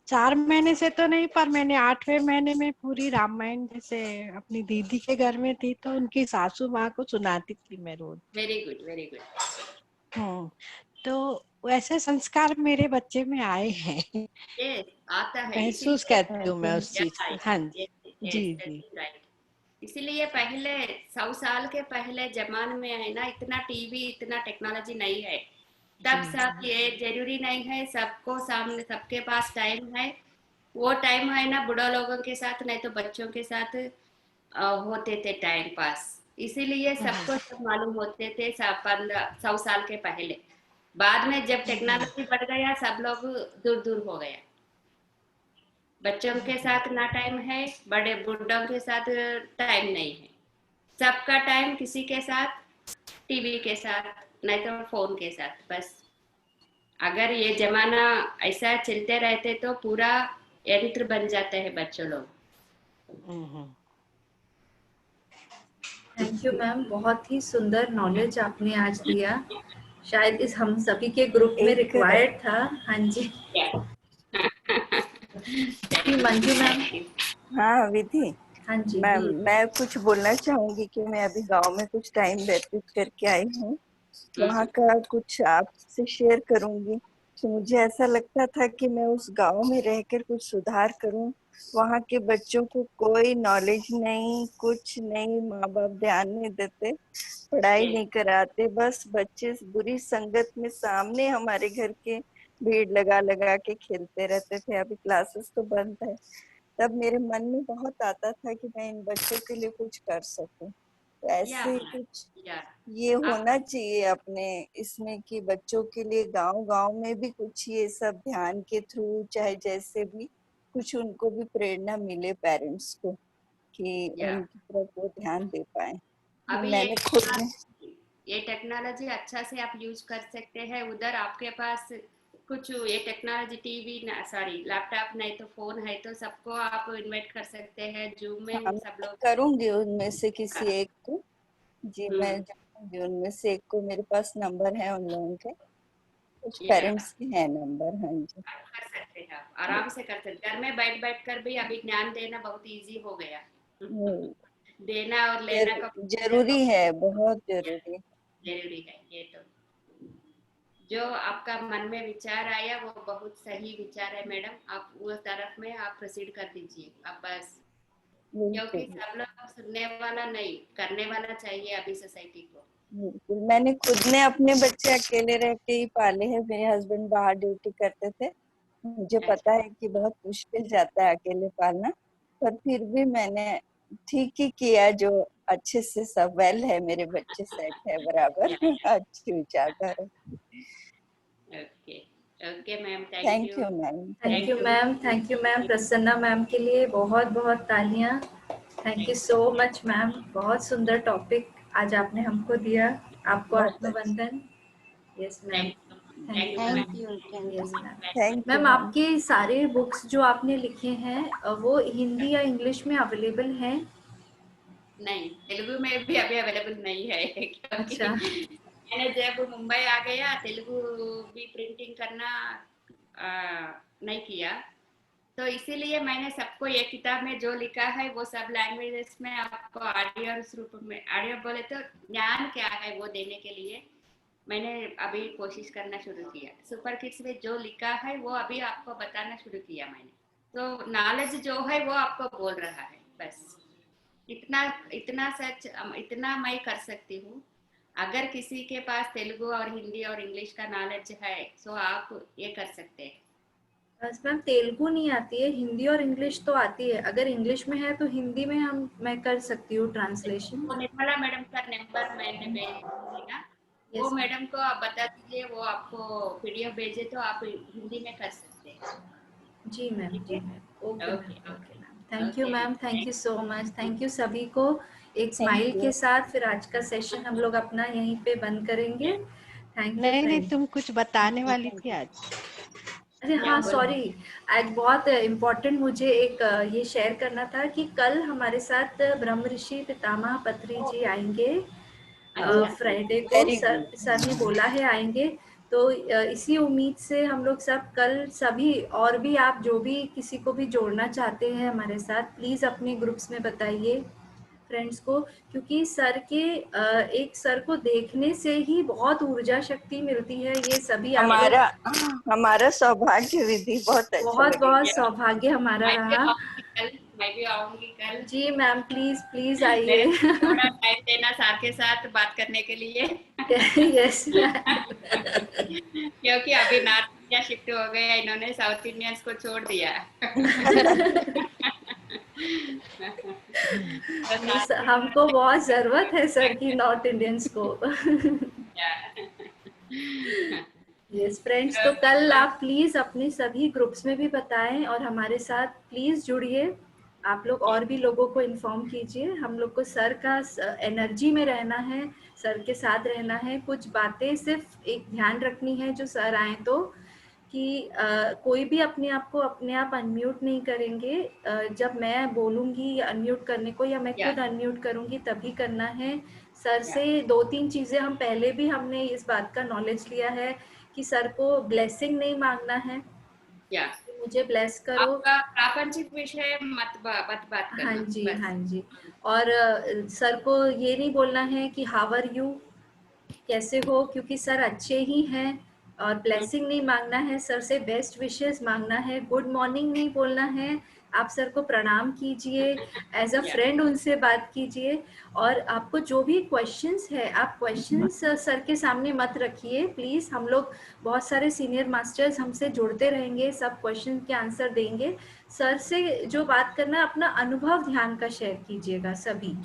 4 महीने से तो नहीं, पर मैंने 8वें महीने में पूरी रामायण जैसे अपनी दीदी के घर में थी तो उनकी सासू माँ को सुनाती थी मैं रोज। Very good, very good. Hmm. तो वैसे संस्कार मेरे बच्चे में आए हैं। यस आता है, महसूस इसीलिए करती हूँ मैं उस चीज को। हाँ जी। यस जी जी। That's right. इसीलिए पहले 100 साल के पहले जमाने में है ना, इतना टीवी, इतना टेक्नोलॉजी नहीं है। तब जी सब ये जरूरी नहीं है सबको सामने, सबके पास टाइम है। वो टाइम है ना बूढ़ा लोगों के साथ, नहीं तो बच्चों के साथ होते थे टाइम पास। इसीलिए सबको सब मालूम होते थे, 100 साल के पहले। बाद में जब टेक्नोलॉजी बढ़ गया, सब लोग दूर दूर हो गया। बच्चों के साथ ना टाइम है, बड़े बूढ़ों के साथ टाइम नहीं है। सबका टाइम किसी के साथ, टीवी के साथ, नहीं तो फोन के साथ, बस। अगर ये जमाना ऐसा चलते रहते तो पूरा यंत्र बन जाते हैं बच्चों लोग। थैंक थैंक यू मैम, बहुत ही सुंदर नॉलेज आपने आज दिया, शायद इस हम सभी के ग्रुप में एक रिक्वायर्ड था। हाँ जी जी मंजू मैम। हाँ विधि, हाँ जी मैं कुछ बोलना चाहूंगी कि मैं अभी गांव में कुछ टाइम व्यतीत करके आई हूँ। वहाँ का कुछ आपसे शेयर करूंगी। तो मुझे ऐसा लगता था कि मैं उस गांव में रहकर कुछ सुधार करूं। वहाँ के बच्चों को कोई नॉलेज नहीं, कुछ नहीं, माँ बाप ध्यान नहीं देते, पढ़ाई नहीं कराते, बस बच्चे बुरी संगत में सामने हमारे घर के भीड़ लगा लगा के खेलते रहते थे। अभी क्लासेस तो बंद है। तब मेरे मन में बहुत आता था कि मैं इन बच्चों के लिए कुछ कर सकूं। तो ऐसे कुछ ये होना चाहिए अपने इसमें कि बच्चों के लिए गांव गांव में भी कुछ ये सब ध्यान के थ्रू, चाहे जैसे भी कुछ उनको भी प्रेरणा मिले पेरेंट्स को कि उनकी तरफ वो ध्यान दे पाए। अभी मैंने खुद में ये टेक्नोलॉजी अच्छा से आप यूज कर सकते हैं। उधर आपके पास कुछ ये टेक्नोलॉजी टीवी सॉरी लैपटॉप नहीं तो फोन है, तो सबको आप इनवाइट कर सकते हैं जूम में। सब लोग करूंगी उनमें से किसी एक को। जी मैं जानूंगी उनमें से एक को, मेरे पास नंबर है उन लोगों के, कुछ पेरेंट्स के हैं नंबर। हाँ जी कर सकते हैं, आप आराम से कर सकते। घर में बैठ बैठ कर भी अभी ज्ञान देना बहुत इजी हो गया। देना और लेना का जरूरी है, बहुत जरूरी है। ये तो जो आपका मन में विचार आया वो बहुत सही विचार है मैडम, आप वो तरफ में आप प्रोसीड कर दीजिए आप बस, क्योंकि सब लोग सुनने वाला नहीं, करने वाला चाहिए अभी सोसाइटी को। मैंने खुद ने अपने बच्चे अकेले रह के ही पाले हैं। मेरे हस्बैंड बाहर ड्यूटी करते थे। मुझे पता है कि बहुत मुश्किल जाता है अकेले पालना, पर फिर भी मैंने ठीक ही किया। जो अच्छे से सब वेल है, मेरे बच्चे सेट है बराबर अच्छी विचारधारा। Okay okay ma'am, thank you ma'am. Thank you ma'am, thank you ma'am. Prasanna ma'am के लिए बहुत बहुत तालियां। Thank you so much ma'am, बहुत सुंदर टॉपिक आज आपने हमको दिया। आपको आत्मवंदन। Yes ma'am, thank you yes ma'am. Ma'am आपके सारे बुक्स जो आपने लिखे हैं वो हिंदी या इंग्लिश में अवेलेबल हैं? नहीं, तेलुगु में भी अभी अवेलेबल नहीं है क्योंकि अच्छा। मैंने जब मुंबई आ गया तेलुगु भी प्रिंटिंग करना नहीं किया, तो इसीलिए मैंने सबको ये किताब में जो लिखा है वो सब लैंग्वेजेस में आपको ऑडियो रूप में, ऑडियो बोले तो ज्ञान क्या है वो देने के लिए मैंने अभी कोशिश करना शुरू किया। सुपर किड्स में जो लिखा है वो अभी आपको बताना शुरू किया मैंने, तो नॉलेज जो है वो आपको बोल रहा है। बस इतना इतना सच इतना मैं कर सकती हूँ। अगर किसी के पास तेलुगु और हिंदी और इंग्लिश का नॉलेज है तो आप ये कर सकते हैं। बस मैम तेलुगु नहीं आती है, हिंदी और इंग्लिश तो आती है। अगर इंग्लिश में है तो हिंदी में मैं कर सकती हूँ ट्रांसलेशन। तो निर्मला मैडम का नंबर मैंने भेज दिया, वो मैडम को आप बता दीजिए, वो आपको पीडीएफ भेजे तो आप हिंदी में कर सकते हैं। जी मैम, जी ma'am. Okay ma'am. Thank you ma'am, thank you so much. Thank you सभी को। एक स्माइल के साथ फिर आज का सेशन हम लोग अपना यहीं पे बंद करेंगे। Thank you. नहीं, तुम कुछ बताने वाली थी आज। अरे हाँ सॉरी, आज बहुत इम्पोर्टेंट मुझे एक ये शेयर करना था कि कल हमारे साथ ब्रह्म ऋषि पितामह पत्री जी आएंगे फ्राइडे को। सर ने बोला है आएंगे, तो इसी उम्मीद से हम लोग सब कल सभी और भी आप जो भी किसी को भी जोड़ना चाहते हैं हमारे साथ, प्लीज़ अपने ग्रुप्स में बताइए फ्रेंड्स को, क्योंकि सर के एक सर को देखने से ही बहुत ऊर्जा शक्ति मिलती है। ये सभी हमारा सौभाग्य विधि, बहुत अच्छा बहुत बहुत सौभाग्य हमारा रहा। मैं भी आऊंगी कल। जी मैम, प्लीज प्लीज आइए। थोड़ा टाइम देना सार के साथ बात करने के लिए। यस क्योंकि अभी नॉर्थ इंडिया शिफ्ट हो गया, इन्होंने साउथ इंडियंस को छोड़ दिया। हमको बहुत जरूरत है सर की नॉर्थ इंडियंस को। यस फ्रेंड्स, तो कल आप प्लीज अपने सभी ग्रुप्स में भी बताएं और हमारे साथ प्लीज जुड़िए। आप लोग और भी लोगों को इन्फॉर्म कीजिए। हम लोग को सर का एनर्जी में रहना है, सर के साथ रहना है। कुछ बातें सिर्फ एक ध्यान रखनी है जो सर आए तो, कि कोई भी अपने आप को अपने आप अनम्यूट नहीं करेंगे। जब मैं बोलूँगी अनम्यूट करने को या मैं खुद अनम्यूट करूँगी तभी करना है। सर से 2-3 चीज़ें हम पहले भी हमने इस बात का नॉलेज लिया है कि सर को ब्लेसिंग नहीं मांगना है, मुझे ब्लेस करो। आपका प्रापंचिक विषय मत बात करना। हाँ जी, बस। हाँ जी। और सर को ये नहीं बोलना है कि हाउ आर यू, कैसे हो, क्योंकि सर अच्छे ही हैं। और ब्लेसिंग नहीं मांगना है, सर से बेस्ट विशेस मांगना है। गुड मॉर्निंग नहीं बोलना है, आप सर को प्रणाम कीजिए, एज अ फ्रेंड उनसे बात कीजिए। और आपको जो भी क्वेश्चंस है, आप क्वेश्चंस सर के सामने मत रखिए प्लीज़। हम लोग बहुत सारे सीनियर मास्टर्स हमसे जुड़ते रहेंगे, सब क्वेश्चन के आंसर देंगे। सर से जो बात करना है अपना अनुभव ध्यान का शेयर कीजिएगा सभी।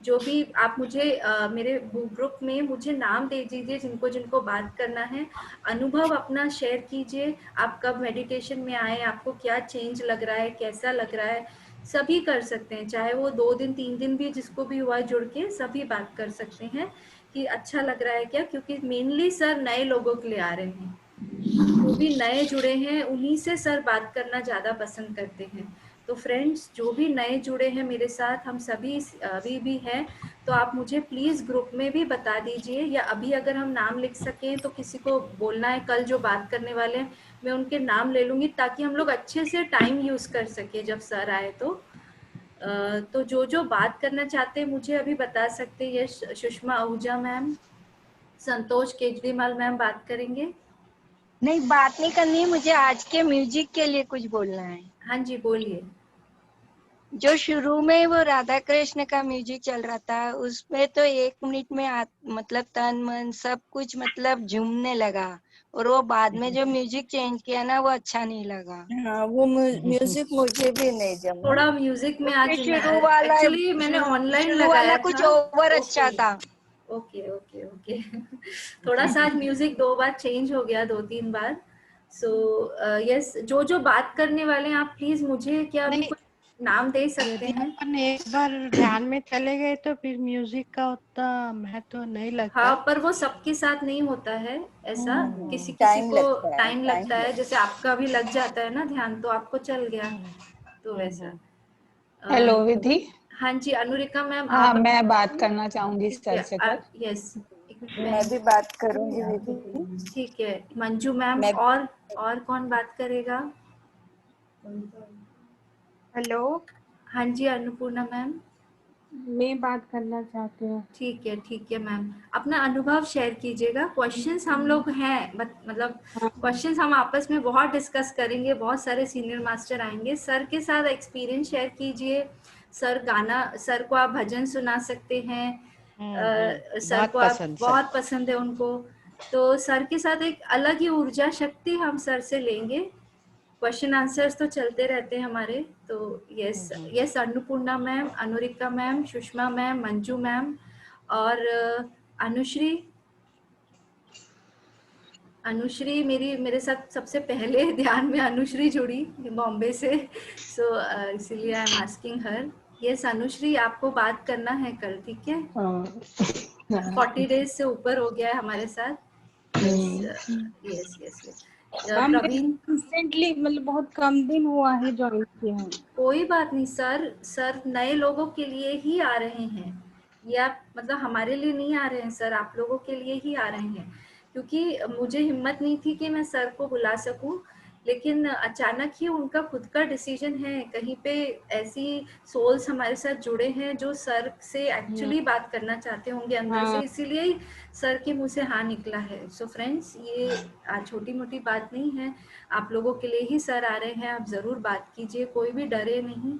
जो भी आप मुझे मेरे ग्रुप में मुझे नाम दे दीजिए जिनको जिनको बात करना है। अनुभव अपना शेयर कीजिए, आप कब मेडिटेशन में आए, आपको क्या चेंज लग रहा है, कैसा लग रहा है। सभी कर सकते हैं, चाहे वो 2 दिन 3 दिन भी जिसको भी हुआ जुड़ के सभी बात कर सकते हैं कि अच्छा लग रहा है क्या। क्योंकि मेनली सर नए लोगों के लिए आ रहे हैं, जो भी नए जुड़े हैं उन्हीं से सर बात करना ज़्यादा पसंद करते हैं। तो फ्रेंड्स जो भी नए जुड़े हैं मेरे साथ, हम सभी अभी भी हैं, तो आप मुझे प्लीज़ ग्रुप में भी बता दीजिए, या अभी अगर हम नाम लिख सकें तो किसी को बोलना है कल जो बात करने वाले हैं मैं उनके नाम ले लूँगी ताकि हम लोग अच्छे से टाइम यूज़ कर सके जब सर आए तो जो बात करना चाहते हैं मुझे अभी बता सकते हैं। यश सुषमा आहूजा मैम, संतोष केजरीवाल मैम बात करेंगे। नहीं, बात नहीं करनी है मुझे, आज के म्यूजिक के लिए कुछ बोलना है। हाँ जी बोलिए। जो शुरू में वो राधा कृष्ण का म्यूजिक चल रहा था उसमें तो 1 मिनट में मतलब तन मन सब कुछ मतलब झूमने लगा, और वो बाद में जो म्यूजिक चेंज किया ना वो अच्छा नहीं लगा। हाँ, वो म्यूजिक मुझे भी नहीं जमा। थोड़ा म्यूजिक में आज शुरू वाला एक्चुअली मैंने ऑनलाइन शुरू वाला लगाया कुछ था। ओवर अच्छा था। ओके ओके ओके थोड़ा सा आज म्यूजिक 2 बार चेंज हो गया, 2-3 बार। सो यस, जो बात करने वाले हैं आप प्लीज मुझे क्या अभी नहीं, कुछ नाम दे सकते यदि हैं। अपन एक बार ध्यान में चले गए तो फिर म्यूजिक का उतना महत्व नहीं लगता। हाँ, पर वो सबके साथ नहीं होता है ऐसा, किसी किसी टाइम को लगता है, टाइम लगता है, जैसे आपका भी लग जाता है ना ध्यान, तो आपको चल गया तो वैसा। हेलो अ, विधि। हाँ जी अनुरिका मैम हाँ, आप। मैं बात करना चाहूंगी ठीक सर है, से कल। यस एक मिनट मैं भी बात करूंगी दीदी। ठीक है मंजू मैम, मैं और कौन बात करेगा। हेलो, हाँ जी अन्नपूर्णा मैम। मैं बात करना चाहती हूँ। ठीक है मैम, अपना अनुभव शेयर कीजिएगा। क्वेश्चंस हम लोग हैं मतलब हाँ, क्वेश्चंस हम आपस में बहुत डिस्कस करेंगे, बहुत सारे सीनियर मास्टर आएंगे, सर के साथ एक्सपीरियंस शेयर कीजिए। सर को आप भजन सुना सकते हैं। सर बहुत को आप पसंद सर। बहुत पसंद है उनको, तो सर के साथ एक अलग ही ऊर्जा शक्ति हम सर से लेंगे। क्वेश्चन आंसर्स तो चलते रहते हैं हमारे। तो yes yes Annapurna ma'am, Anurika ma'am, Sushma ma'am, Manju ma'am और अनुश्री। अनुश्री मेरे साथ सबसे पहले ध्यान में अनुश्री जुड़ी बॉम्बे से, सो इसीलिए I am asking her. Yes Anushree आपको बात करना है कल, ठीक है। 40 डेज से ऊपर हो गया है हमारे साथ। Yes yes yes yes. Ma'am मैं प्रवीण। रिसेंटली मतलब बहुत कम दिन हुआ है ज्वाइन किया हूँ। कोई बात नहीं सर नए लोगों के लिए ही आ रहे हैं, ये आप मतलब हमारे लिए नहीं आ रहे हैं सर, आप लोगों के लिए ही आ रहे हैं। क्योंकि मुझे हिम्मत नहीं थी कि मैं सर को बुला सकूं, लेकिन अचानक ही उनका खुद का डिसीजन है। कहीं पे ऐसी सोल्स हमारे साथ जुड़े हैं जो सर से एक्चुअली बात करना चाहते होंगे अंदर से, हाँ, इसीलिए ही सर के मुंह से हाँ निकला है। सो फ्रेंड्स ये छोटी मोटी बात नहीं है, आप लोगों के लिए ही सर आ रहे हैं, आप ज़रूर बात कीजिए, कोई भी डरे नहीं।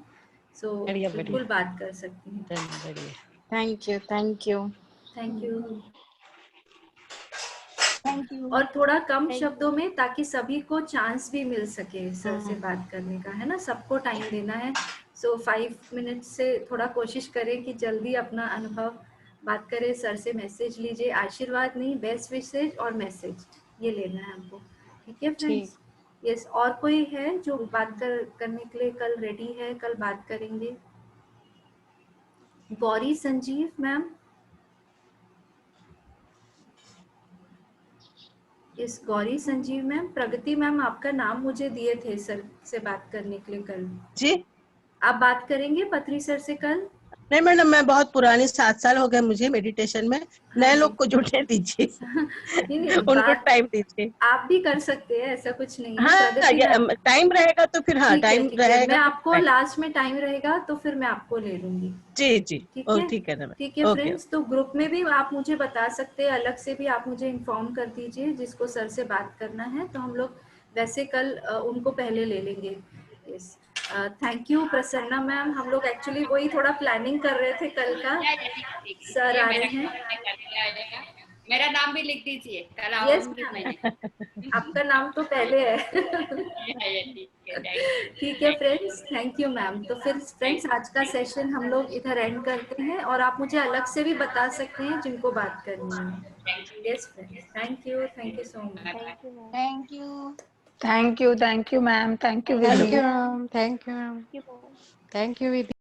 सो बढ़िया बिल्कुल बात कर सकती हैं। बढ़िया। Thank you, thank you, thank you. Thank you. और थोड़ा कम थैंक शब्दों में, ताकि सभी को चांस भी मिल सके सर से हाँ, बात करने का, है ना, सबको टाइम देना है। सो 5 मिनट से थोड़ा कोशिश करें कि जल्दी अपना अनुभव बात करें, सर से मैसेज लीजिए, आशीर्वाद नहीं बेस्ट विशेज और मैसेज ये लेना है हमको, ठीक है ठीक। फ्रेंड्स। यस, और कोई है जो बात करने के लिए कल रेडी है, कल बात करेंगे। गौरी संजीव मैम। इस गौरी संजीव मैम, प्रगति मैम आपका नाम मुझे दिए थे सर से बात करने के लिए कल। जी आप बात करेंगे पथरी सर से कल? नहीं मैडम, मैं बहुत पुरानी, 7 साल हो गए मुझे मेडिटेशन में। हाँ नए जी। लोग को जुड़ने दीजिए। नहीं उनको बात टाइम दीजिए। आप भी कर सकते हैं, ऐसा कुछ नहीं है। हाँ, प्रगति मैम टाइम रहेगा तो फिर, हाँ ठीक है, टाइम ठीक है, रहेगा मैं तो आपको लास्ट में टाइम रहेगा तो फिर मैं आपको ले लूंगी। जी जी। ठीक है, ठीक है ना मैम। ठीक है ओके। फ्रेंड्स। तो ग्रुप में भी आप मुझे बता सकते हैं, अलग से भी आप मुझे इन्फॉर्म कर दीजिए जिसको सर से बात करना है, तो हम लोग वैसे कल उनको पहले ले लेंगे। Yes, thank you Prasanna ma'am. हम लोग एक्चुअली वही थोड़ा प्लानिंग कर रहे थे कल का, सर आ रहे हैं। मेरा नाम भी लिख दीजिए, कल यस आऊंगी मैंने। आपका नाम तो पहले है। ठीक है, ठीक है फ्रेंड्स, थैंक यू मैम। तो फिर फ्रेंड्स आज का सेशन हम लोग इधर एंड करते हैं, और आप मुझे अलग से भी बता सकते हैं जिनको बात करनी है। Yes friends, thank you so much. Thank you. Thank you ma'am, thank you thank Vidhi. You ma'am, thank you ma'am, thank you Vidhi.